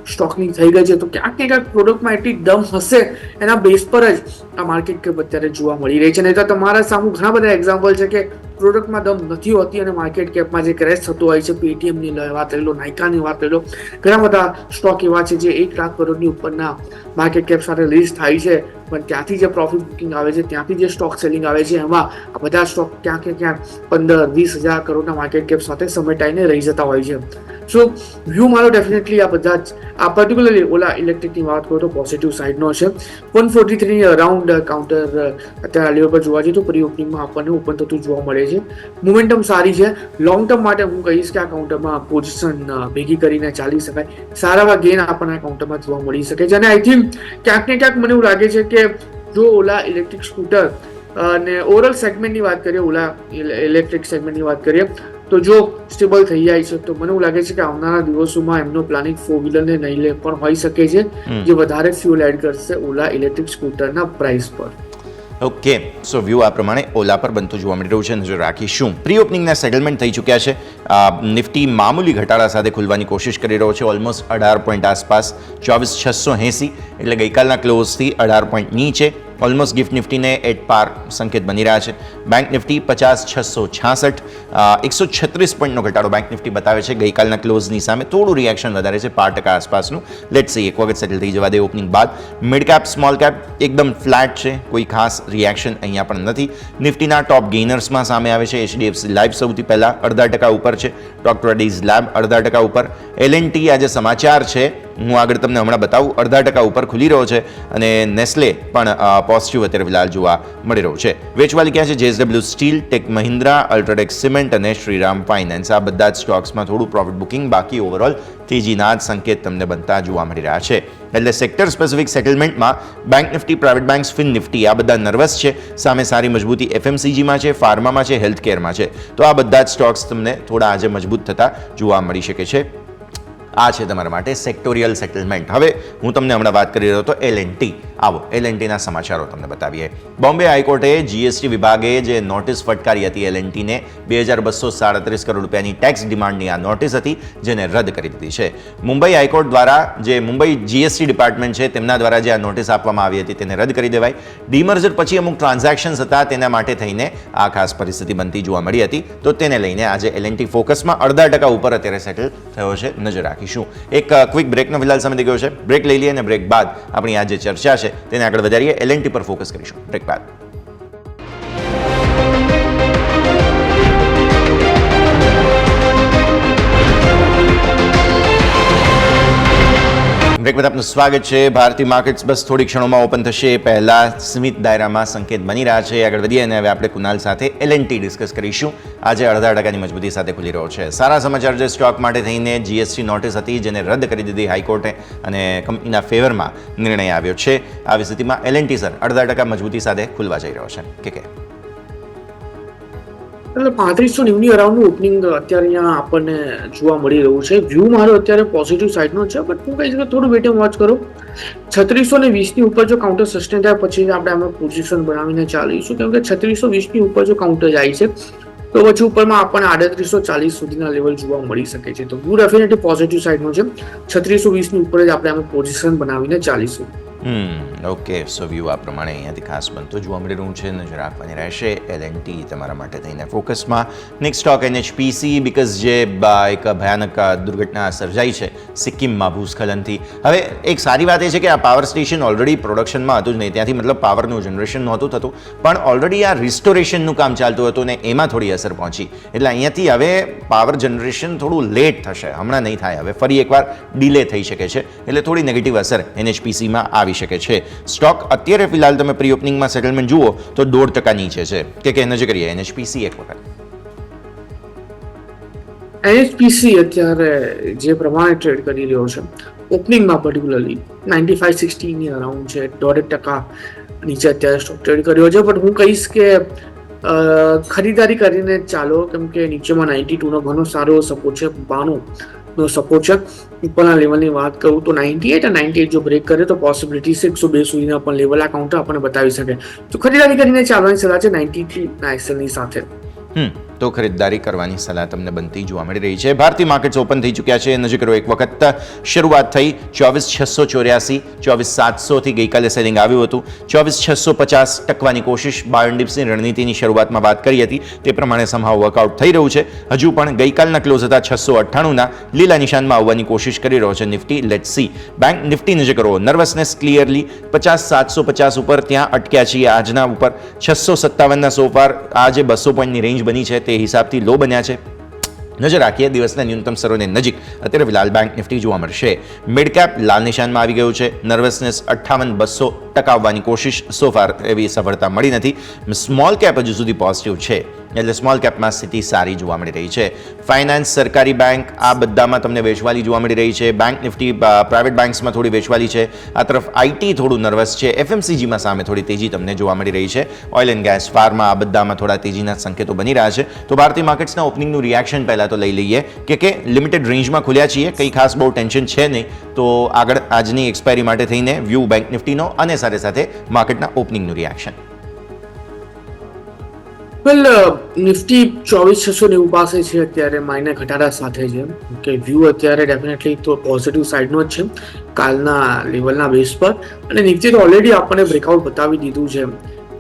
સ્ટોકની થઈ ગઈ છે તો ક્યાંક ને ક્યાંક પ્રોડક્ટમાં એટલી દમ હશે એના બેઝ પર જ આ માર્કેટ કેપ અત્યારે જોવા મળી રહી છે. નહીં તો તમારા સામે ઘણા બધા એક્ઝામ્પલ છે કે પ્રોડક્ટમાં દમ નથી હોતી અને માર્કેટ કેપમાં જે ક્રેશ થતો હોય છે, પેટીએમની વાત લઈ લો, નાઇકાની વાત લઈ લો, ઘણા બધા સ્ટોક એવા છે જે 1 લાખ કરોડની ઉપરના માર્કેટ કેપ સાથે લિસ્ટ થાય છે, પણ ત્યાંથી જે પ્રોફિટ બુકિંગ આવે છે, ત્યાંથી જે સ્ટોક સેલિંગ આવે છે, એમાં આ બધા સ્ટોક ક્યાંક ને ક્યાંક 15-20 હજાર કરોડના માર્કેટ કેપ સાથે સમેટાઈને રહી જતા હોય છે. સો વ્યૂ મારો ડેફિનેટલી આ બધા જ આ પર્ટિક્યુલરલી ઓલા ઇલેક્ટ્રિકની વાત કરું તો પોઝિટિવ સાઇડનો છે. 143 અરાઉન્ડ કાઉન્ટર અત્યારે આ લેવલ પર જોવા જઈએ તો પ્રી ઓપનિંગમાં આપણને ઓપન થતું જોવા મળે છે. મોમેન્ટમ સારી છે. લોંગ ટર્મ માટે હું કહીશ કે આ કાઉન્ટરમાં પોઝિશન ભેગી કરીને ચાલી શકાય. સારા એવા ગેન આપણને આ કાઉન્ટરમાં જોવા મળી શકે છે. અને આઈ થિંક ક્યાંક ને ક્યાંક મને એવું લાગે છે કે જો ઓલા ઇલેક્ટ્રિક સ્કૂટર અને ઓવરઓલ સેગમેન્ટની વાત કરીએ, ઓલા ઇલેક્ટ્રિક સેગમેન્ટની વાત કરીએ તો જો સ્ટેબલ થઈ જાય છે તો મને એવું લાગે છે કે આવનારા દિવસોમાં એમનો પ્લાનિંગ 4-વ્હીલરને નહીં લે પણ હોઈ શકે છે, જે વધારે ફ્યુલ એડ કરશે ઓલા ઇલેક્ટ્રિક સ્કૂટરના પ્રાઇસ પર. ઓકે, સો વ્યૂ આ પ્રમાણે ઓલા પર બનતું જોવા મળી રહ્યું છે. નજર રાખીશું. પ્રી ઓપનિંગના સેટલમેન્ટ થઈ ચૂક્યા છે. નિફ્ટી મામૂલી ઘટાડા સાથે ખુલવાની કોશિશ કરી રહ્યો છે, ઓલમોસ્ટ 18 પોઈન્ટ આસપાસ, 24,680, એટલે ગઈકાલના ક્લોઝથી 18 પોઈન્ટ નીચે. ઓલમોસ્ટ ગિફ્ટ નિફ્ટીને એટ પાર સંકેત બની રહ્યા છે. બેંક નિફ્ટી 50,666, 136 પોઈન્ટનો ઘટાડો બેંક નિફ્ટી બતાવે છે ગઈકાલના ક્લોઝની સામે. થોડું રિએક્શન વધારે છે 5% આસપાસનું. લેટ્સ સી, એક વખત સેટલ થઈ જવા દે ઓપનિંગ બાદ. મિડ કેપ, સ્મોલ કેપ એકદમ ફ્લેટ છે, કોઈ ખાસ રિએક્શન અહીંયા પણ નથી. નિફ્ટીના ટોપ ગેઇનર્સમાં સામે આવે છે HDFC લાઇફ સૌથી પહેલાં 0.5% ઉપર છે. ડોક્ટર રેડ્ડીઝ લેબ 0.5% ઉપર. L&T આજે સમાચાર છે હું આગળ તમને હમણાં બતાવું. 0.5% ઉપર ખુલી રહ્યો છે અને નેસ્લે પણ પોઝિટિવ અત્યારે ફિલહાલ જોવા મળી રહ્યું છે. વેચવાલી ક્યાં છે? JSW steel, tech Mahindra, UltraTech cement અને શ્રીરામ ફાઇનાન્સ, આ બધા જ સ્ટોક્સમાં થોડું પ્રોફિટ બુકિંગ, બાકી ઓવરઓલ તેજીના જ સંકેત તમને બનતા જોવા મળી રહ્યા છે. એટલે સેક્ટર સ્પેસિફિક સેટલમેન્ટમાં bank Nifty, private banks, fin Nifty આ બધા નર્વસ છે. સામે સારી મજબૂતી FMCGમાં છે, ફાર્મામાં છે, હેલ્થકેરમાં છે. તો આ બધા જ સ્ટોક્સ તમને થોડા આજે મજબૂત થતા જોવા મળી શકે છે. આ છે તમારા માટે સેક્ટોરિયલ સેટલમેન્ટ. હવે હું તમને હમણાં વાત કરી રહ્યો હતો L&T. આવો L&Tના સમાચારો તમને બતાવીએ. બોમ્બે હાઈકોર્ટે GST વિભાગે જે નોટિસ ફટકારી હતી L&Tને 2237 કરોડ રૂપિયાની ટેક્સ ડિમાન્ડની આ નોટિસ હતી, જેને રદ કરી દીધી છે. મુંબઈ હાઈકોર્ટ દ્વારા જે મુંબઈ GST ડિપાર્ટમેન્ટ છે તેમના દ્વારા જે આ નોટિસ આપવામાં આવી હતી તેને રદ કરી દેવાય. ડીમર્જર પછી અમુક ટ્રાન્ઝેક્શન્સ હતા, તેના માટે થઈને આ ખાસ પરિસ્થિતિ બનતી જોવા મળી હતી. તો તેને લઈને આજે L&T ફોકસમાં 0.5% ઉપર અત્યારે સેટલ થયો છે. નજર રાખીશું. એક ક્વિક બ્રેકનો ફિલહાલ સમય થઈ ગયો છે. બ્રેક લઈ લઈએ અને બ્રેક બાદ આપણી આ જે ચર્ચા છે તેને આગળ વધારીએ. L&T પર ફોકસ કરીશું બ્રેક બાદ. બ્રેક બાદ આપનું સ્વાગત છે. ભારતીય માર્કેટ્સ બસ થોડી ક્ષણોમાં ઓપન થશે. પહેલા સીમિત દાયરામાં સંકેત બની રહ્યા છે. આગળ વધીએ અને હવે આપણે કુનાલ સાથે L&T ડિસ્કસ કરીશું. આજે 0.5%ની મજબૂતી સાથે ખુલી રહ્યો છે. સારા સમાચાર છે સ્ટોક માટે થઈને. GST નોટિસ હતી જેને રદ કરી દીધી હાઈકોર્ટે અને કંપનીના ફેવરમાં નિર્ણય આવ્યો છે. આવી સ્થિતિમાં L&T સર 0.5% મજબૂતી સાથે ખુલવા જઈ રહ્યો છે. કે એટલે 3590 અરાઉન્ડનું ઓપનિંગ અત્યારે અહીંયા આપણને જોવા મળી રહ્યું છે. વ્યૂ મારો અત્યારે પોઝિટિવ સાઇડનો છે, બટ હું કહીશ કે થોડું વેટ એન્ડ વોચ કરો. 3620ની ઉપર જો કાઉન્ટર સસ્ટેન થાય પછી આપણે આમાં પોઝિશન બનાવીને ચાલીશું, કેમ કે 3620ની ઉપર જો કાઉન્ટર જાય છે તો પછી ઉપરમાં આપણને 3840 સુધીના લેવલ જોવા મળી શકે છે. તો વ્યૂ ડેફિનેટલી પોઝિટિવ સાઇડનો છે. 3620ની ઉપર જ આપણે આમાં પોઝિશન બનાવીને ચાલીશું. ઓકે, સો વ્યૂ આ પ્રમાણે અહીંયાથી ખાસ બનતો જોવા મળી રહ્યું છે. નજર રાખવાની રહેશે. L&T તમારા માટે થઈને ફોકસમાં. નેક્સ્ટ સ્ટોક NHPC, બીકોઝ જે એક ભયાનક દુર્ઘટના સર્જાઈ છે સિક્કિમમાં ભૂસ્ખલનથી. હવે એક સારી વાત એ છે કે આ પાવર સ્ટેશન ઓલરેડી પ્રોડક્શનમાં હતું જ નહીં, ત્યાંથી મતલબ પાવરનું જનરેશન નહોતું થતું, પણ ઓલરેડી આ રિસ્ટોરેશનનું કામ ચાલતું હતું ને એમાં થોડી અસર પહોંચી. એટલે અહીંયાથી હવે પાવર જનરેશન થોડું લેટ થશે, હમણાં નહીં થાય, હવે ફરી એકવાર ડિલે થઈ શકે છે. એટલે થોડી નેગેટિવ અસર NHPCમાં આવી શકે છે. સ્ટોક અત્યારે ફિલહાલ તમે પ્રી ઓપનિંગમાં સેટલમેન્ટ જુઓ તો 0% નીચે છે. કે નજર કરીએ NHPC એક વખત. NHPC અત્યારે જે પ્રમાણે ટ્રેડ કરી રહ્યો છે ઓપનિંગમાં પર્ટિક્યુલરલી 9560 ની અરાઉન્ડ છે. 0.5% નીચે અત્યારે સ્ટોક ટ્રેડ કર્યો છે. બટ હું કહીશ કે ખરીદારી કરીને ચાલો, કેમ કે નીચેમાં 92 નો ઘણો સારો સપોર્ટ છે. 92 નો સપોર્ટ છે. ઉપરના લેવલની વાત કરું તો 98 અને 98 જો બ્રેક કરે તો પોસિબિલિટી 102 સુધીના પણ લેવલ આ કાઉન્ટર આપણને બતાવી શકે. તો ખરીદારી કરીને ચાલવાની સલાહ છે 93 ના એક્સેલની સાથે. તો ખરીદદારી કરવાની સલાહ તમને બનતી જોવા મળી રહી છે. ભારતીય માર્કેટ્સ ઓપન થઈ ચૂક્યા છે. નજર કરો એક વખત શરૂઆત થઈ 24684, 24700થી ગઈકાલે સેલિંગ આવ્યું હતું. 24650 ટકવાની કોશિશ બાયન ડિપ્સની રણનીતિની શરૂઆતમાં વાત કરી હતી તે પ્રમાણે સમહાવ વર્કઆઉટ થઈ રહ્યું છે. હજુ પણ ગઈકાલના ક્લોઝ હતા 698ના લીલા નિશાનમાં આવવાની કોશિશ કરી રહ્યો છે Nifty. Let's see. Bank Nifty નજર કરો, નર્વસનેસ ક્લિયરલી 50750 ઉપર ત્યાં અટક્યા છીએ. આજના ઉપર 657ના સોફાર આ જે 200 પોઈન્ટની રેન્જ બની છે તે હિસાબથી લો બન્યા છે. નજર રાખીએ દિવસના ન્યૂનતમ સ્તરોને નજીક. અત્યારે ફિલહાલ બેંક નિફ્ટી જોવા મળશે. મિડ કેપ લાલ નિશાનમાં આવી ગયું છે. નર્વસનેસ 58200 ટકાવવાની કોશિશ સોફાર એવી સફળતા મળી નથી. સ્મોલ કેપ હજુ સુધી પોઝિટિવ છે, એટલે સ્મોલ કેપમાં સ્થિતિ સારી જોવા મળી રહી છે. ફાઇનાન્સ, સરકારી બેંક આ બધામાં તમને વેચવાલી જોવા મળી રહી છે. બેંક નિફ્ટી, પ્રાઇવેટ બેંક્સમાં થોડી વેચવાલી છે. આ તરફ IT થોડું નર્વસ છે. FMCGમાં સામે થોડી તેજી તમને જોવા મળી રહી છે. ઓઇલ એન્ડ ગેસ, ફાર્મા આ બધામાં થોડા તેજીના સંકેતો બની રહ્યા છે. તો ભારતીય માર્કેટ્સના ઓપનિંગનું રિએક્શન પહેલાં તો લઈ લઈએ કે લિમિટેડ રેન્જમાં ખુલ્યા છીએ, કંઈ ખાસ બહુ ટેન્શન છે નહીં. તો આગળ આજની એક્સપાયરી માટે થઈને વ્યૂ બેંક નિફ્ટીનો અને સાથે સાથે માર્કેટના ઓપનિંગનું રિએક્શન. વેલ નિફ્ટી 24690 પાસે છે અત્યારે, માઇનર ઘટાડા સાથે છે. કે વ્યૂ અત્યારે ડેફિનેટલી તો પોઝિટિવ સાઇડનો જ છે કાલના લેવલના બેઝ પર. અને નીચે તો ઓલરેડી આપણને બ્રેકઆઉટ બતાવી દીધું છે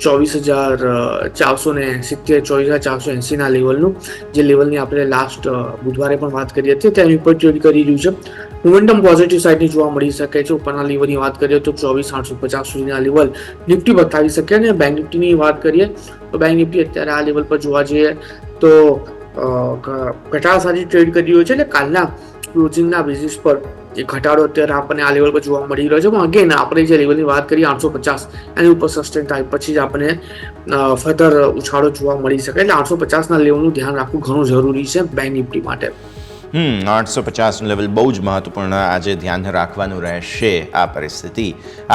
24470, 24480ના લેવલનું, જે લેવલની આપણે લાસ્ટ બુધવારે પણ વાત કરી હતી. તેની ઉપર ટ્રેડ કરી રહ્યું છે. મોમેન્ટમ પોઝિટિવ સાઇડની જોવા મળી શકે છે. ઉપરના લેવલની વાત કરીએ તો 24850 સુધીના લેવલ નિફ્ટી બતાવી શકે. અને બેંક નિફ્ટીની વાત કરીએ તો બેંક નિફ્ટી અત્યારે આ લેવલ પર જોવા જઈએ તો ઘટાડા સાથે ટ્રેડ કરી રહ્યો છે. એટલે કાલના ક્લોઝિંગના બેસિસ પર જે ઘટાડો અત્યારે આપણને આ લેવલ પર જોવા મળી રહ્યો છે, પણ અગેન આપણે જે લેવલની વાત કરીએ 850 એની ઉપર સસ્ટેન થાય પછી જ આપણને ફર્ધર ઉછાળો જોવા મળી શકે. એટલે 850ના લેવલનું ધ્યાન રાખવું ઘણું જરૂરી છે બેંક નિફ્ટી માટે. 850નું લેવલ બહુ જ મહત્વપૂર્ણ આજે ધ્યાન રાખવાનું રહેશે આ પરિસ્થિતિ.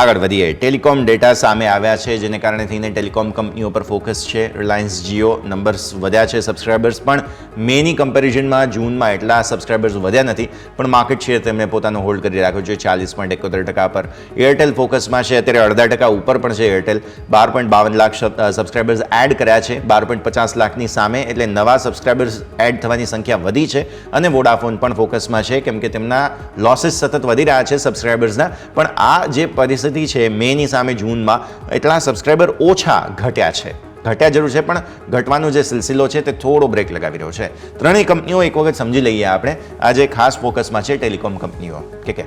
આગળ વધીએ. ટેલિકોમ ડેટા સામે આવ્યા છે, જેને કારણે થઈને ટેલિકોમ કંપનીઓ પર ફોકસ છે. રિલાયન્સ જીઓ નંબર્સ વધ્યા છે, સબસ્ક્રાઇબર્સ પણ મેની કમ્પેરિઝનમાં જૂનમાં એટલા સબસ્ક્રાઇબર્સ વધ્યા નથી, પણ માર્કેટ શેર તેમણે પોતાનો હોલ્ડ કરી રાખ્યો છે 40.71% પર. એરટેલ ફોકસમાં છે, અત્યારે 0.5% ઉપર પણ છે એરટેલ. 12.52 લાખ સબસ્ક્રાઇબર્સ એડ કર્યા છે 12.50 લાખની સામે, એટલે નવા સબસ્ક્રાઇબર્સ એડ થવાની સંખ્યા વધી છે. અને વોડાફોન પણ ફોકસમાં છે, કેમ કે તેમના લોસીસ સતત વધી રહ્યા છે સબસ્ક્રાઇબર્સના, પણ આ જે પરિસ્થિતિ છે મેની સામે જૂનમાં એટલા સબસ્ક્રાઇબર ઓછા ઘટ્યા છે. ઘટ્યા જરૂર છે, પણ ઘટવાનો જે સિલસિલો છે તે થોડો બ્રેક લગાવી રહ્યો છે. ત્રણેય કંપનીઓ એક વખત સમજી લઈએ આપણે. આજે ખાસ ફોકસમાં છે ટેલિકોમ કંપનીઓ. કે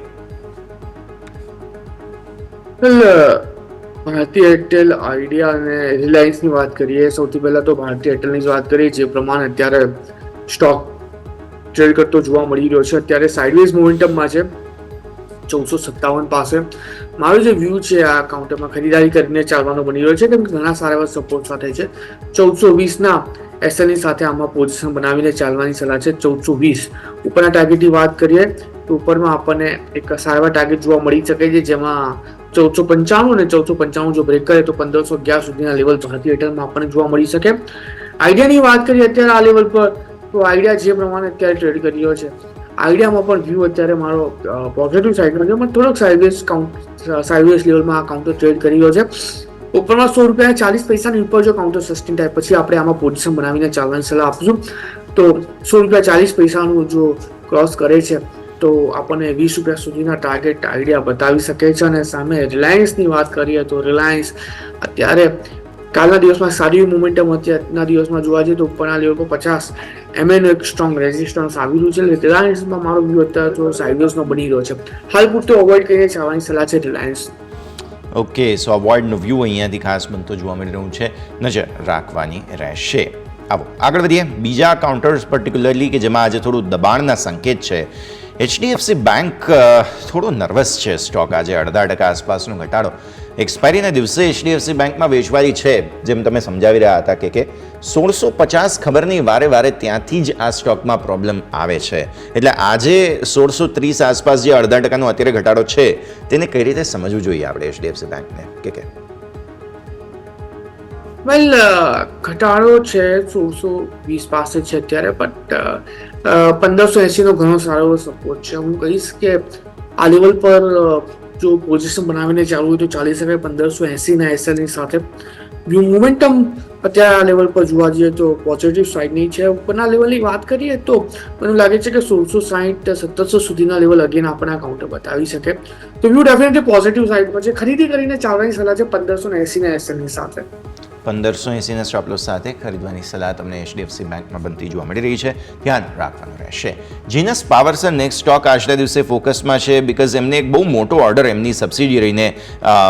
ભારતીય એરટેલ, આઈડિયા અને રિલાયન્સની વાત કરીએ. સૌથી પહેલા તો ભારતીય એરટેલની જ વાત કરીએ, જે પ્રમાણે અત્યારે સ્ટોક ટ્રેડ કરતો જોવા મળી રહ્યો છે. અત્યારે સાઇડવેઝ મોમેન્ટમમાં છે 1457 પાસે. મારો જે વ્યૂ છે આ કાઉન્ટરમાં ખરીદારી કરીને ચાલવાનો બની રહ્યો છે, કેમ કે ઘણા સારા એવા સપોર્ટ સાથે છે. 1420ના એસએલની સાથે આમાં પોઝિશન બનાવીને ચાલવાની સલાહ છે. 1420 ઉપરના ટાર્ગેટની વાત કરીએ તો ઉપરમાં આપણને એક સારા એવા ટાર્ગેટ જોવા મળી શકે છે, જેમાં 1495 અને 1495 જો બ્રેક કરે તો 1511 સુધીના લેવલ ભારતીય એરટેલમાં આપણને જોવા મળી શકે. આઈડિયાની વાત કરીએ અત્યારે આ લેવલ પર, તો આઈડિયા જે પ્રમાણે અત્યારે ટ્રેડ કરી રહ્યો છે, આઈડિયામાં પણ વ્યૂ અત્યારે મારો પોઝિટિવ સાઈડનો છે, પણ થોડોક સાઇડવેઝ લેવલમાં આ કાઉન્ટર ટ્રેડ કરી રહ્યો છે. ઉપરમાં ₹100.40 ઉપર જો કાઉન્ટર સસ્ટેન થાય પછી આપણે આમાં પોઝિશન બનાવીને ચાલવાની સલાહ આપશું. તો ₹100.40 જો ક્રોસ કરે છે તો આપણને ₹20 સુધીના ટાર્ગેટ આઈડિયા બતાવી શકે છે. અને સામે રિલાયન્સની વાત કરીએ તો રિલાયન્સ અત્યારે કાલના દિવસમાં સારી મોમેન્ટમ અત્યારના દિવસમાં જોવા જઈએ તો ઉપરના લેવલ પર 50 એમએનું એક સ્ટ્રોંગ રેઝિસ્ટન્સ આવી રહ્યું છે. રિલાયન્સમાં મારો વ્યૂ અત્યારે થોડો સાઇડવેઝનો બની રહ્યો છે. હાલ પૂરતો અવોઇડ કરીને ચાલવાની સલાહ છે રિલાયન્સ. ઓકે, સો અવોઇડનો વ્યૂ અહીંયાથી ખાસ બનતો જોવા મળી રહ્યું છે, નજર રાખવાની રહેશે. આવો આગળ વધીએ. બીજા કાઉન્ટર્સ પર્ટિક્યુલરલી કે જેમાં આજે થોડું દબાણના સંકેત છે. HDFC બેંક થોડો નર્વસ છે. સ્ટોક આજે 0.5% આસપાસનો ઘટાડો. એક્સપાયરીના દિવસે HDFC બેંકમાં વેચવાલી છે, જેમ તમે સમજાવી રહ્યા હતા કે 1650 ખબર નહીં વારે વારે ત્યાંથી જ આ સ્ટોકમાં પ્રોબ્લેમ આવે છે. એટલે આજે 1630 આસપાસ જે 0.5%નો અત્યારે ઘટાડો છે તેને કઈ રીતે સમજવું જોઈએ આપણે HDFC બેંકને? કે વેલ ઘટાડો છે 1620 પાસે છે અત્યારે, બટ 1580 નો ઘણો સારો સપોર્ટ છે. હું કહીશ કે આ લેવલ પર જો પોઝિશન બનાવીને ચાલવું હોય તો ચાલી શકે 1580ના એસએલની સાથે. મોમેન્ટમ અત્યારે આ લેવલ પર જોવા જઈએ તો પોઝિટિવ સાઇડની છે. ઉપરના લેવલની વાત કરીએ તો મને લાગે છે કે 1660-1700 સુધીના લેવલ અગેન આપણા કાઉન્ટર બતાવી શકે. તો વ્યૂ ડેફિનેટલી પોઝિટિવ સાઇડ પર છે. ખરીદી કરીને ચાલવાની સલાહ છે 1580ના એસએલની સાથે. 1580ના સ્ટોપ લોસ સાથે ખરીદવાની સલાહ તમને HDFC બેંકમાં બનતી જોવા મળી રહી છે. ધ્યાન રાખવાનું રહેશે. જીનસ પાવર્સન નેક્સ્ટ સ્ટોક આજના દિવસે ફોકસમાં છે, બીકોઝ એમને એક બહુ મોટો ઓર્ડર એમની સબસિડિયરીને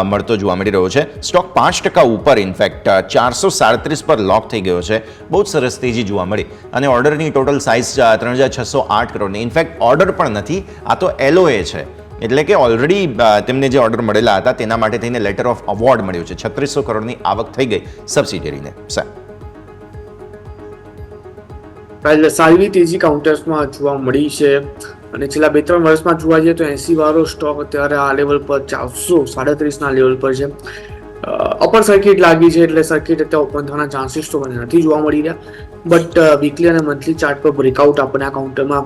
મળતો જોવા મળી રહ્યો છે. સ્ટોક 5% ઉપર, ઇનફેક્ટ 437 પર લોક થઈ ગયો છે. બહુ જ સરસ તેજી જોવા મળી. અને ઓર્ડરની ટોટલ સાઇઝ 3608 કરોડની. ઇનફેક્ટ ઓર્ડર પણ નથી, આ તો LOA છે. એટલે કે ઓલરેડી તેમને જે ઓર્ડર મળેલા હતા તેના માટે થઈને લેટર ઓફ અવોર્ડ મળ્યું છે. 3600 કરોડની આવક થઈ ગઈ સબસિડિયરીને. સારી તેજી કાઉન્ટર્સમાં જોવા મળી છે અને છેલ્લા 2-3 વર્ષમાં જોવા જઈએ તો 80 વાળો સ્ટોક અત્યારે આ લેવલ પર 437ના લેવલ પર છે. અપર સર્કિટ લાગી છે, એટલે સર્કિટ અત્યારે ઓપન થવાના ચાન્સીસ તો મને નથી જોવા મળી રહ્યા. બટ વીકલી અને મંથલી ચાર્ટ પર બ્રેકઆઉટ આપણને આ કાઉન્ટરમાં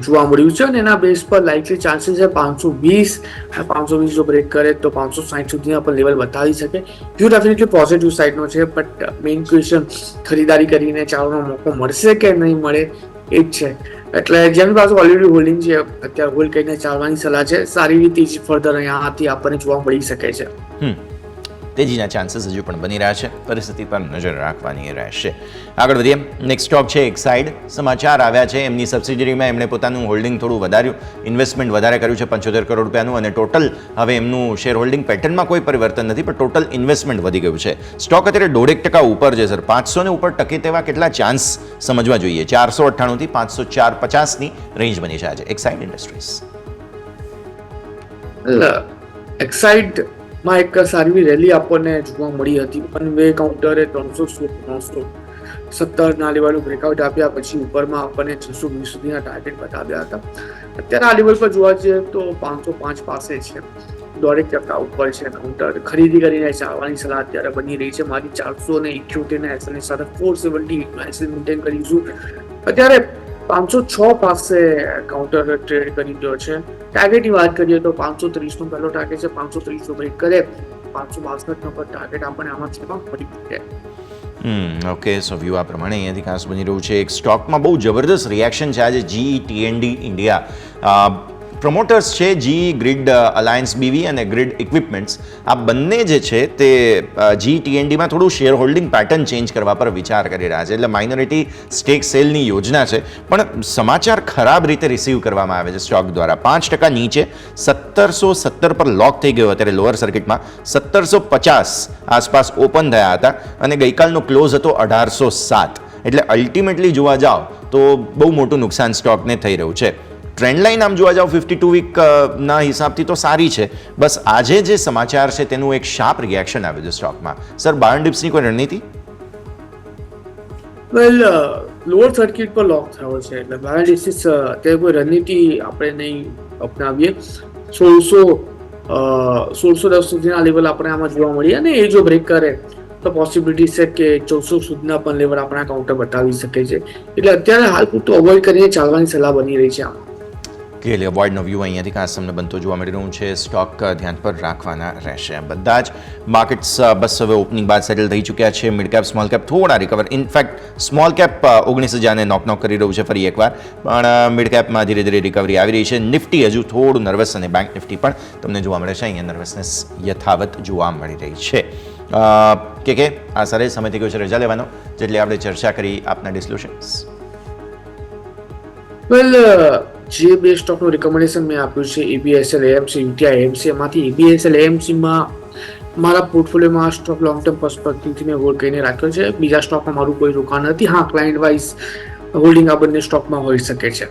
જોવા મળ્યું છે અને એના બેઝ પર લાઇકલી ચાન્સીસ છે 520 જો બ્રેક કરે તો 560 સુધીના પણ લેવલ બતાવી શકે. વ્યૂ ડેફિનેટલી પોઝિટિવ સાઇડનો છે, બટ મેઇન ક્વેશ્ચન ખરીદારી કરીને ચાલવાનો મોકો મળશે કે નહીં મળે એ જ છે. એટલે જેની પાસે ઓલરેડી હોલ્ડિંગ છે અત્યારે હોલ્ડ કરીને ચાલવાની સલાહ છે. સારી રીતે તેજી ફર્ધર અહીંયાથી આપણને જોવા મળી શકે છે. તેજીના ચાન્સીસ હજુ પણ બની રહ્યા છે. પરિસ્થિતિ પર નજર રાખવાની રહેશે. આગળ વધીએ. નેક્સ્ટ સ્ટોક છે એક્સાઇડ. સમાચાર આવ્યા છે એમની સબસિડરીમાં એમણે પોતાનું હોલ્ડિંગ થોડું વધાર્યું, ઇન્વેસ્ટમેન્ટ વધારે કર્યું છે 75 કરોડ રૂપિયાનું, અને ટોટલ હવે એમનું શેર હોલ્ડિંગ પેટર્નમાં કોઈ પરિવર્તન નથી, પણ ટોટલ ઇન્વેસ્ટમેન્ટ વધી ગયું છે. સ્ટોક અત્યારે 1.5% ઉપર છે સર. 500 ને ઉપર ટકે તેવા કેટલા ચાન્સ સમજવા જોઈએ? 498 થી 504.50ની રેન્જ બની છે આજે એક્સાઇડ ઇન્ડસ્ટ્રીઝ. એક્સાઇડમાં એક સારી રેલી આપણને જોવા મળી હતી. વન વે કાઉન્ટરે 317ના લેવલનું બ્રેકઆઉટ આપ્યા પછી ઉપરમાં આપણને 620 સુધીના ટાર્ગેટ બતાવ્યા હતા. અત્યારે આ લેવલ પર જોવા જઈએ તો 505 પાસે છે, 1.5% ઉપર છે. કાઉન્ટર ખરીદી કરીને ચાલવાની સલાહ અત્યારે બની રહી છે. મારી 478ના એસએલની સાથે 478 એસએલ મેન્ટેન કરીશું. અત્યારે 506 પાસે કાઉન્ટર ટ્રેડ કરી રહ્યો છે. ટાર્ગેટની વાત કરીએ તો 530નો પહેલો ટાર્ગેટ છે, 530 બ્રેક કરે 562 પર ટાર્ગેટ આપણને આમાંથી મળી શકે. ઓકે, સો વ્યૂ આ પ્રમાણે અહીંયાથી ખાસ બની રહ્યું છે. એક સ્ટોકમાં બહુ જબરદસ્ત રિએક્શન છે આજે. GE T&D ઇન્ડિયા પ્રમોટર્સ છે, GE ગ્રીડ અલાયન્સ BV અને ગ્રીડ ઇક્વિપમેન્ટ્સ, આ બંને જે છે તે GE T&Dમાં થોડું શેર હોલ્ડિંગ પેટર્ન ચેન્જ કરવા પર વિચાર કરી રહ્યા છે. એટલે માઇનોરિટી સ્ટેક સેલની યોજના છે, પણ સમાચાર ખરાબ રીતે રિસીવ કરવામાં આવે છે સ્ટોક દ્વારા. 5% નીચે 1717 પર લોક થઈ ગયો અત્યારે લોઅર સર્કિટમાં. 1750 આસપાસ ઓપન થયા હતા અને ગઈકાલનો ક્લોઝ હતો 1807. એટલે અલ્ટિમેટલી જોવા જાઓ તો બહુ મોટું નુકસાન સ્ટોકને થઈ રહ્યું છે. ટ્રેન્ડ લાઇન આમ જોવા જાઓ 52 વીકના હિસાબથી તો સારી છે. બસ આજે જે સમાચાર છે તેનું એક શાર્પ રિએક્શન આવ્યું છે સ્ટોકમાં. સર, બાયન ડિપ્સની કોઈ રણનીતિ? વેલ, લોઅર સર્કિટ પર લોક થયો છે એટલે બાયન ડિપ્સ અત્યારે કોઈ રણનીતિ આપણે નહીં અપનાવીએ. 1610 સુધીના લેવલ આપણે આમાં જોવા મળીએ અને એ જો બ્રેક કરે તો પોસિબિલિટી છે કે 1400 સુધીના પણ લેવલ આપણા કાઉન્ટર બતાવી શકે છે. એટલે અત્યારે હાલ પૂરતું અવોઇડ કરીને ચાલવાની સલાહ બની રહી છે આમાં. ક્લિયરલી અવોઇડનો વ્યૂ અહીંયાથી ખાસ તમને બનતો જોવા મળી રહ્યું છે. સ્ટોક ધ્યાન પર રાખવાના રહેશે. બધા જ માર્કેટ્સ બસ હવે ઓપનિંગ બાદ સેટલ થઈ ચૂક્યા છે. મિડ કેપ, સ્મોલ કેપ થોડા રિકવર. ઇનફેક્ટ સ્મોલ કેપ 19,000ને નોક કરી રહ્યું છે ફરી એકવાર, પણ મિડ કેપમાં ધીરે ધીરે રિકવરી આવી રહી છે. નિફ્ટી હજુ થોડું નર્વસ અને બેંક નિફ્ટી પણ તમને જોવા મળે છે. અહીંયા નર્વસનેસ યથાવત જોવા મળી રહી છે. કે આ સારે સમય થઈ ગયો છે રજા લેવાનો, જેટલી આપણે ચર્ચા કરી. આપના ડિસ્ક્લોઝર્સ? વેલ, જે બે સ્ટોકનું રિકમેન્ડેશન મેં આપ્યું છે ABSL AMC UTI AMC, એમાંથી ABSL AMCમાં મારા પોર્ટફોલિયોમાં સ્ટોક લોંગ ટર્મ પર્સપેક્ટિવથી મેં હોલ્ડ કરીને રાખ્યો છે. બીજા સ્ટોકમાં મારું કોઈ રોકાણ નથી. હા, ક્લાયન્ટ વાઇઝ હોલ્ડિંગ આ બંને સ્ટોકમાં હોઈ શકે છે.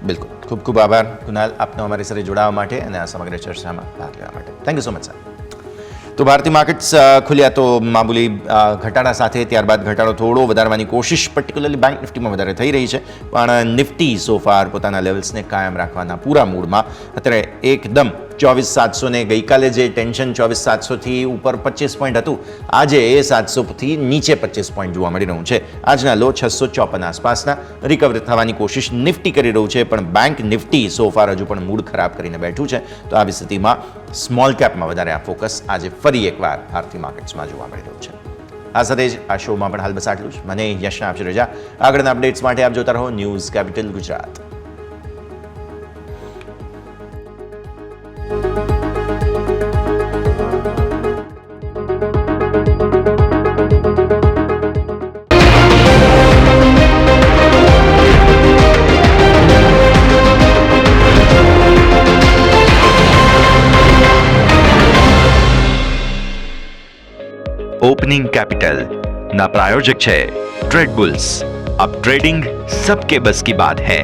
બિલકુલ. ખૂબ ખૂબ આભાર કુનાલ આપનો અમારી સાથે જોડાવા માટે અને આ સમગ્ર ચર્ચામાં ભાગ લેવા માટે. Thank you so much sir. તો ભારતીય માર્કેટ્સ ખુલ્યા તો મામૂલી ઘટાડા સાથે, ત્યારબાદ ઘટાડો થોડો વધારવાની કોશિશ પર્ટિક્યુલરલી બેંક નિફ્ટીમાં વધારે થઈ રહી છે, પણ નિફ્ટી સોફાર પોતાના લેવલ્સને કાયમ રાખવાના પૂરા મૂડમાં અત્યારે એકદમ 24,700 ને ગઈકાલે જે ટેન્શન 24,700થી ઉપર 25 પોઈન્ટ હતું, આજે એ 700થી નીચે 25 પોઈન્ટ જોવા મળી રહ્યું છે. આજના લો 654 આસપાસના રિકવર થવાની કોશિશ નિફ્ટી કરી રહ્યું છે, પણ બેંક નિફ્ટી સોફાર હજુ પણ મૂડ ખરાબ કરીને બેઠું છે. તો આવી સ્થિતિમાં સ્મોલ કેપમાં વધારે આ ફોકસ આજે ફરી એકવાર ભારતીય માર્કેટ્સમાં જોવા મળી રહ્યું છે. આ સાથે જ આ શોમાં પણ હાલ બસ આટલું જ. મને યશના આપશે રજા. આગળના અપડેટ્સ માટે આપ જોતા રહો news capital Gujarat. Opening capital ना प्रायोजक है ट्रेड बुल्स. अब ट्रेडिंग सबके बस की बात है.